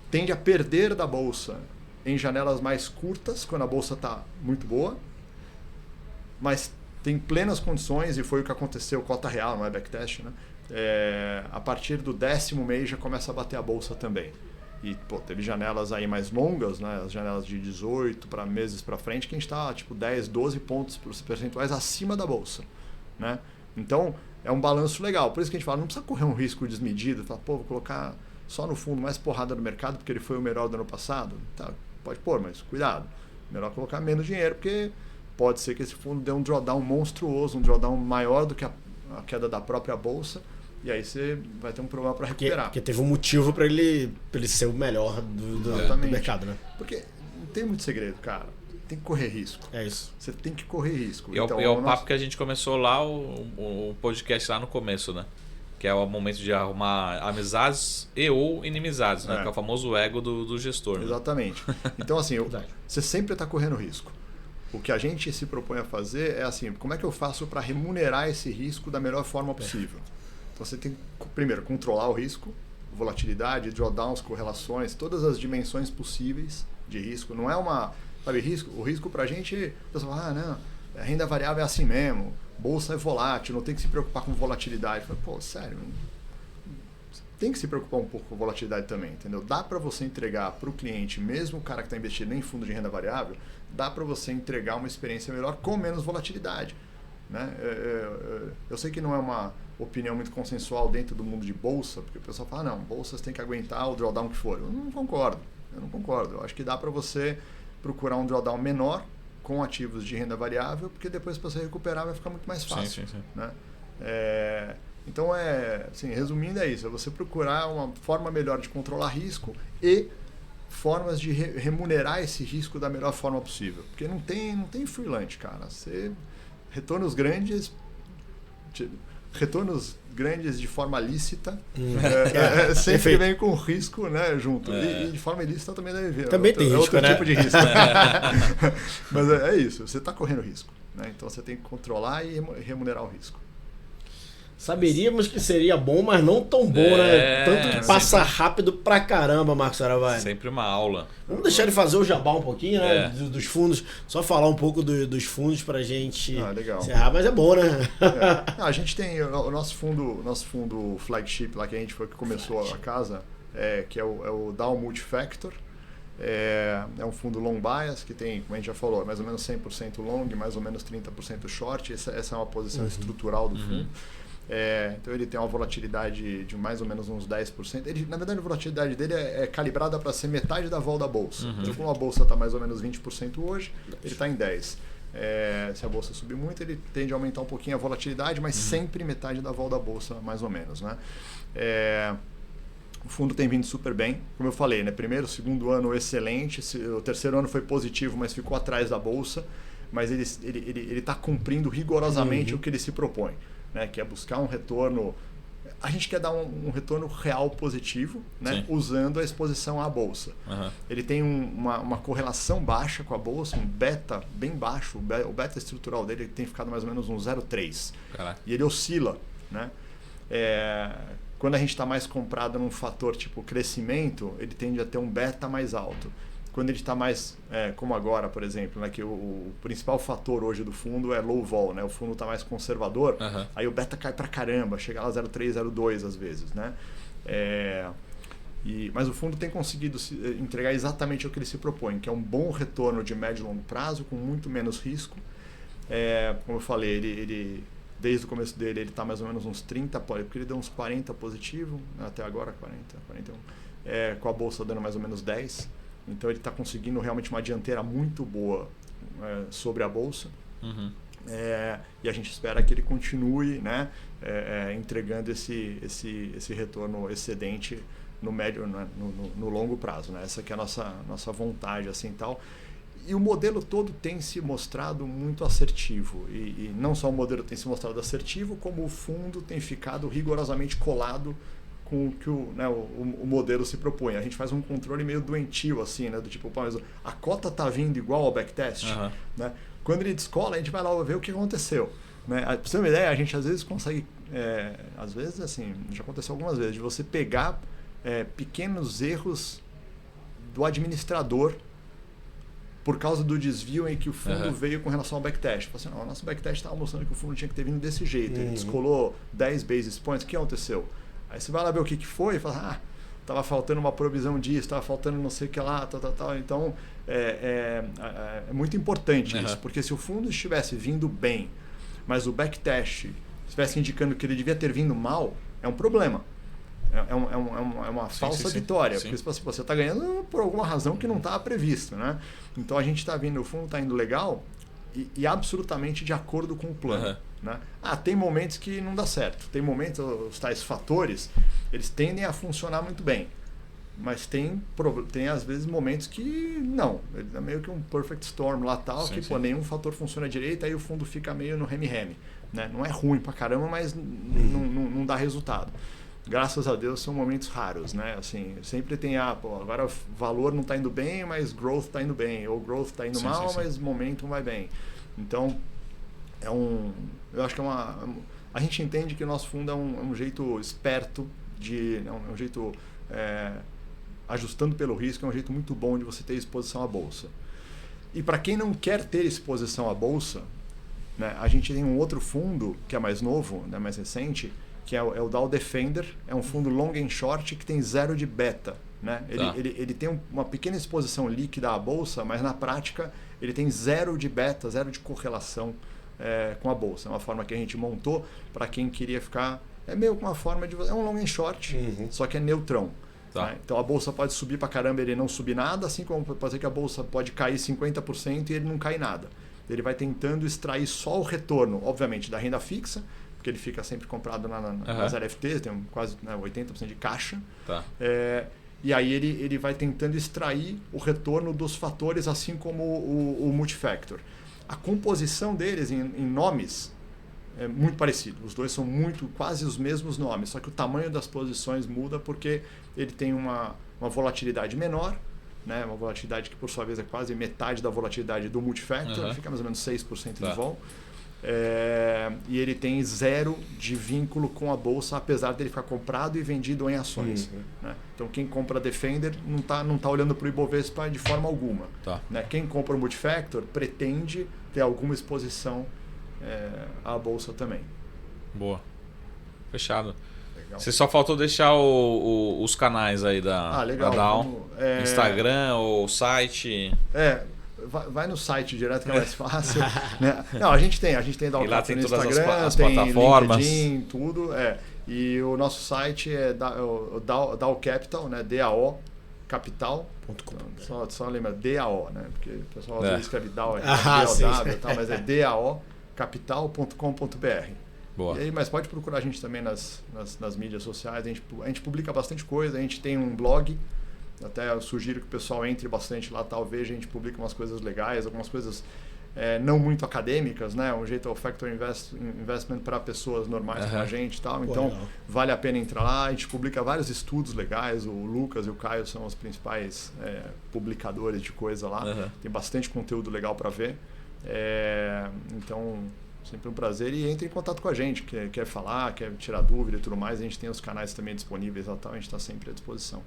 tende a perder da bolsa em janelas mais curtas quando a bolsa está muito boa, mas tem plenas condições, e foi o que aconteceu, cota real, não é backtest, né? A partir do 10º mês já começa a bater a bolsa também. E teve janelas aí mais longas, né? As janelas de 18 para meses para frente, que a gente está tipo 10, 12 pontos percentuais acima da bolsa. Né? Então, é um balanço legal. Por isso que a gente fala, não precisa correr um risco desmedido. Fala, vou colocar só no fundo mais porrada no mercado, porque ele foi o melhor do ano passado. Tá, pode pôr, mas cuidado. Melhor colocar menos dinheiro, porque pode ser que esse fundo dê um drawdown monstruoso, um drawdown maior do que a queda da própria bolsa. E aí você vai ter um problema para recuperar. Porque teve um motivo para ele ser o melhor do mercado, né? Porque não tem muito segredo, cara. Tem que correr risco. É isso. Você tem que correr risco. E então, é o papo que a gente começou lá, o podcast lá no começo, né? Que é o momento de arrumar amizades ou inimizades, né? Que é o famoso ego do gestor. Exatamente. Né? Então, assim, você sempre está correndo risco. O que a gente se propõe a fazer é assim, como é que eu faço para remunerar esse risco da melhor forma possível? Então você tem que, primeiro, controlar o risco, volatilidade, drawdowns, correlações, todas as dimensões possíveis de risco. Não é uma... Sabe, o risco pra gente... O pessoal fala, não, a renda variável é assim mesmo, bolsa é volátil, não tem que se preocupar com volatilidade. Falo, pô, sério, tem que se preocupar um pouco com volatilidade também, entendeu? Dá para você entregar para o cliente, mesmo o cara que está investindo em fundo de renda variável, dá para você entregar uma experiência melhor com menos volatilidade. Né? Eu sei que não é uma opinião muito consensual dentro do mundo de bolsa, porque o pessoal fala, não, bolsas tem que aguentar o drawdown que for. Eu não concordo. Eu acho que dá para você procurar um drawdown menor com ativos de renda variável, porque depois para você recuperar vai ficar muito mais fácil. Sim. Né? Então, assim, resumindo, é isso. É você procurar uma forma melhor de controlar risco e formas de remunerar esse risco da melhor forma possível. Porque não tem free lunch, cara. Retornos grandes de forma lícita sempre vem com risco, né, junto. E de forma ilícita também deve vir. Também tem risco, outro né? tipo de risco. Mas é isso, você está correndo risco. Né? Então você tem que controlar e remunerar o risco. Saberíamos que seria bom, mas não tão bom, né? Tanto que passa rápido pra caramba, Marcos Saravaia. Sempre uma aula. Vamos deixar ele fazer o jabá um pouquinho, né? Dos fundos. Só falar um pouco dos fundos pra gente encerrar, mas é bom, né? A gente tem o nosso fundo flagship lá, que a gente foi que começou a casa, que é o Dow Multifactor. É um fundo long bias, que tem, como a gente já falou, mais ou menos 100% long, mais ou menos 30% short. Essa é uma posição estrutural do fundo. Então ele tem uma volatilidade de mais ou menos uns 10%. Na verdade, a volatilidade dele é calibrada para ser metade da vol da bolsa. Então, como a bolsa está mais ou menos 20% hoje, ele está em 10%. Se a bolsa subir muito, ele tende a aumentar um pouquinho a volatilidade, mas sempre metade da vol da bolsa, mais ou menos. Né? O fundo tem vindo super bem, como eu falei, né? Primeiro, segundo ano excelente, o terceiro ano foi positivo, mas ficou atrás da bolsa, mas ele está cumprindo rigorosamente o que ele se propõe, né? Que é buscar um retorno. A gente quer dar um retorno real positivo, né? Usando a exposição à bolsa. Ele tem uma correlação baixa com a bolsa, um beta bem baixo, o beta estrutural dele tem ficado mais ou menos um 0,3. E ele oscila, né? Quando a gente está mais comprado num fator tipo crescimento, ele tende a ter um beta mais alto. Quando ele está mais, como agora, por exemplo, né, que o principal fator hoje do fundo é low vol, né? O fundo está mais conservador, aí o beta cai pra caramba, chega lá 0,3, 0,2 às vezes. Né? Mas o fundo tem conseguido entregar exatamente o que ele se propõe, que é um bom retorno de médio e longo prazo, com muito menos risco. Como eu falei, ele desde o começo dele, ele está mais ou menos uns 30, porque ele deu uns 40 positivo, até agora 40, 41, com a bolsa dando mais ou menos 10. Então ele está conseguindo realmente uma dianteira muito boa sobre a bolsa. E a gente espera que ele continue, né, entregando esse retorno excedente no médio, no longo prazo. Né? Essa que é a nossa vontade, assim, tal. E o modelo todo tem se mostrado muito assertivo. E não só o modelo tem se mostrado assertivo, como o fundo tem ficado rigorosamente colado com o que o modelo se propõe. A gente faz um controle meio doentio, assim, né? Do tipo, mas a cota está vindo igual ao backtest. Né? Quando ele descola, a gente vai lá ver o que aconteceu. Né? Pra você ter uma ideia, a gente às vezes consegue, às vezes, assim, já aconteceu algumas vezes, de você pegar pequenos erros do administrador por causa do desvio em que o fundo veio com relação ao backtest. Assim, o nosso backtest estava mostrando que o fundo tinha que ter vindo desse jeito. Ele descolou 10 basis points. O que aconteceu? Aí você vai lá ver o que foi e fala, estava faltando uma provisão disso, estava faltando não sei o que lá, tal. Então, é muito importante isso, porque se o fundo estivesse vindo bem, mas o backtest estivesse indicando que ele devia ter vindo mal, é um problema. É uma falsa vitória, porque você está ganhando por alguma razão que não estava prevista. Né? Então a gente está vindo, o fundo está indo legal e absolutamente de acordo com o plano. Né? Tem momentos que não dá certo, tem momentos, os tais fatores, eles tendem a funcionar muito bem, mas tem às vezes momentos que não, é meio que um perfect storm lá tal, nenhum fator funciona direito, aí o fundo fica meio no reme-reme. Né? Não é ruim pra caramba, mas não dá resultado. Graças a Deus são momentos raros, né? Assim, sempre tem, agora o valor não está indo bem, mas growth está indo bem, ou growth está indo mal, mas momentum vai bem. Então, eu acho que a gente entende que o nosso fundo é um jeito esperto, um jeito ajustando pelo risco, é um jeito muito bom de você ter exposição à bolsa. E para quem não quer ter exposição à bolsa, né, a gente tem um outro fundo que é mais novo, né, mais recente, que é o Dow Defender, é um fundo long and short que tem 0 de beta. Né? Ele tem uma pequena exposição líquida à bolsa, mas na prática ele tem 0 de beta, 0 de correlação com a bolsa. É uma forma que a gente montou para quem queria ficar... É meio que uma forma de... É um long and short, só que é neutrão. Né? Então a bolsa pode subir para caramba e ele não subir nada, assim como pode ser que a bolsa pode cair 50% e ele não cai nada. Ele vai tentando extrair só o retorno, obviamente, da renda fixa, porque ele fica sempre comprado nas LFTs, tem quase 80% de caixa. E aí ele vai tentando extrair o retorno dos fatores, assim como o multifactor. A composição deles em nomes é muito parecida. Os dois são quase os mesmos nomes, só que o tamanho das posições muda porque ele tem uma volatilidade menor, né? Uma volatilidade que por sua vez é quase metade da volatilidade do multifactor, fica mais ou menos 6% de vol. E ele tem 0 de vínculo com a bolsa, apesar dele ficar comprado e vendido em ações. Né? Então quem compra Defender não tá olhando para o Ibovespa de forma alguma. Né? Quem compra o Multifactor pretende ter alguma exposição à bolsa também. Boa. Fechado. Você só faltou deixar os canais aí da DAO. Instagram ou site. Vai no site direto que é mais fácil. Né? Não, a gente tem DAO Capital no Instagram, todas as tem plataformas. LinkedIn, tudo. E o nosso site é DAO Capital, né? DAO Capital.com. Só lembra DAO, né? Porque o pessoal às vezes escreve DAO, mas é DAO Capital.com.br. Boa. E aí, mas pode procurar a gente também nas mídias sociais. A gente publica bastante coisa, a gente tem um blog. Até eu sugiro que o pessoal entre bastante lá, talvez a gente publique umas coisas legais, algumas coisas não muito acadêmicas, né? Um jeito é o Factor Investment para pessoas normais como a gente e tal. Então, vale a pena entrar lá. A gente publica vários estudos legais. O Lucas e o Caio são os principais publicadores de coisa lá. Tem bastante conteúdo legal para ver. Então, sempre um prazer. E entre em contato com a gente. Quer falar, quer tirar dúvida e tudo mais. A gente tem os canais também disponíveis e tal. A gente está sempre à disposição.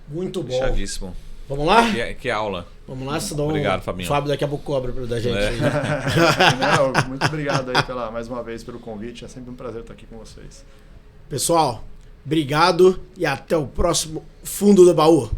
Muito bom. Chavíssimo. Vamos lá? Que aula. Vamos lá, Sidão. Obrigado, Fabinho. O Fábio daqui a pouco cobra da gente. Não, muito obrigado aí mais uma vez pelo convite. É sempre um prazer estar aqui com vocês. Pessoal, obrigado e até o próximo Fundo do Baú.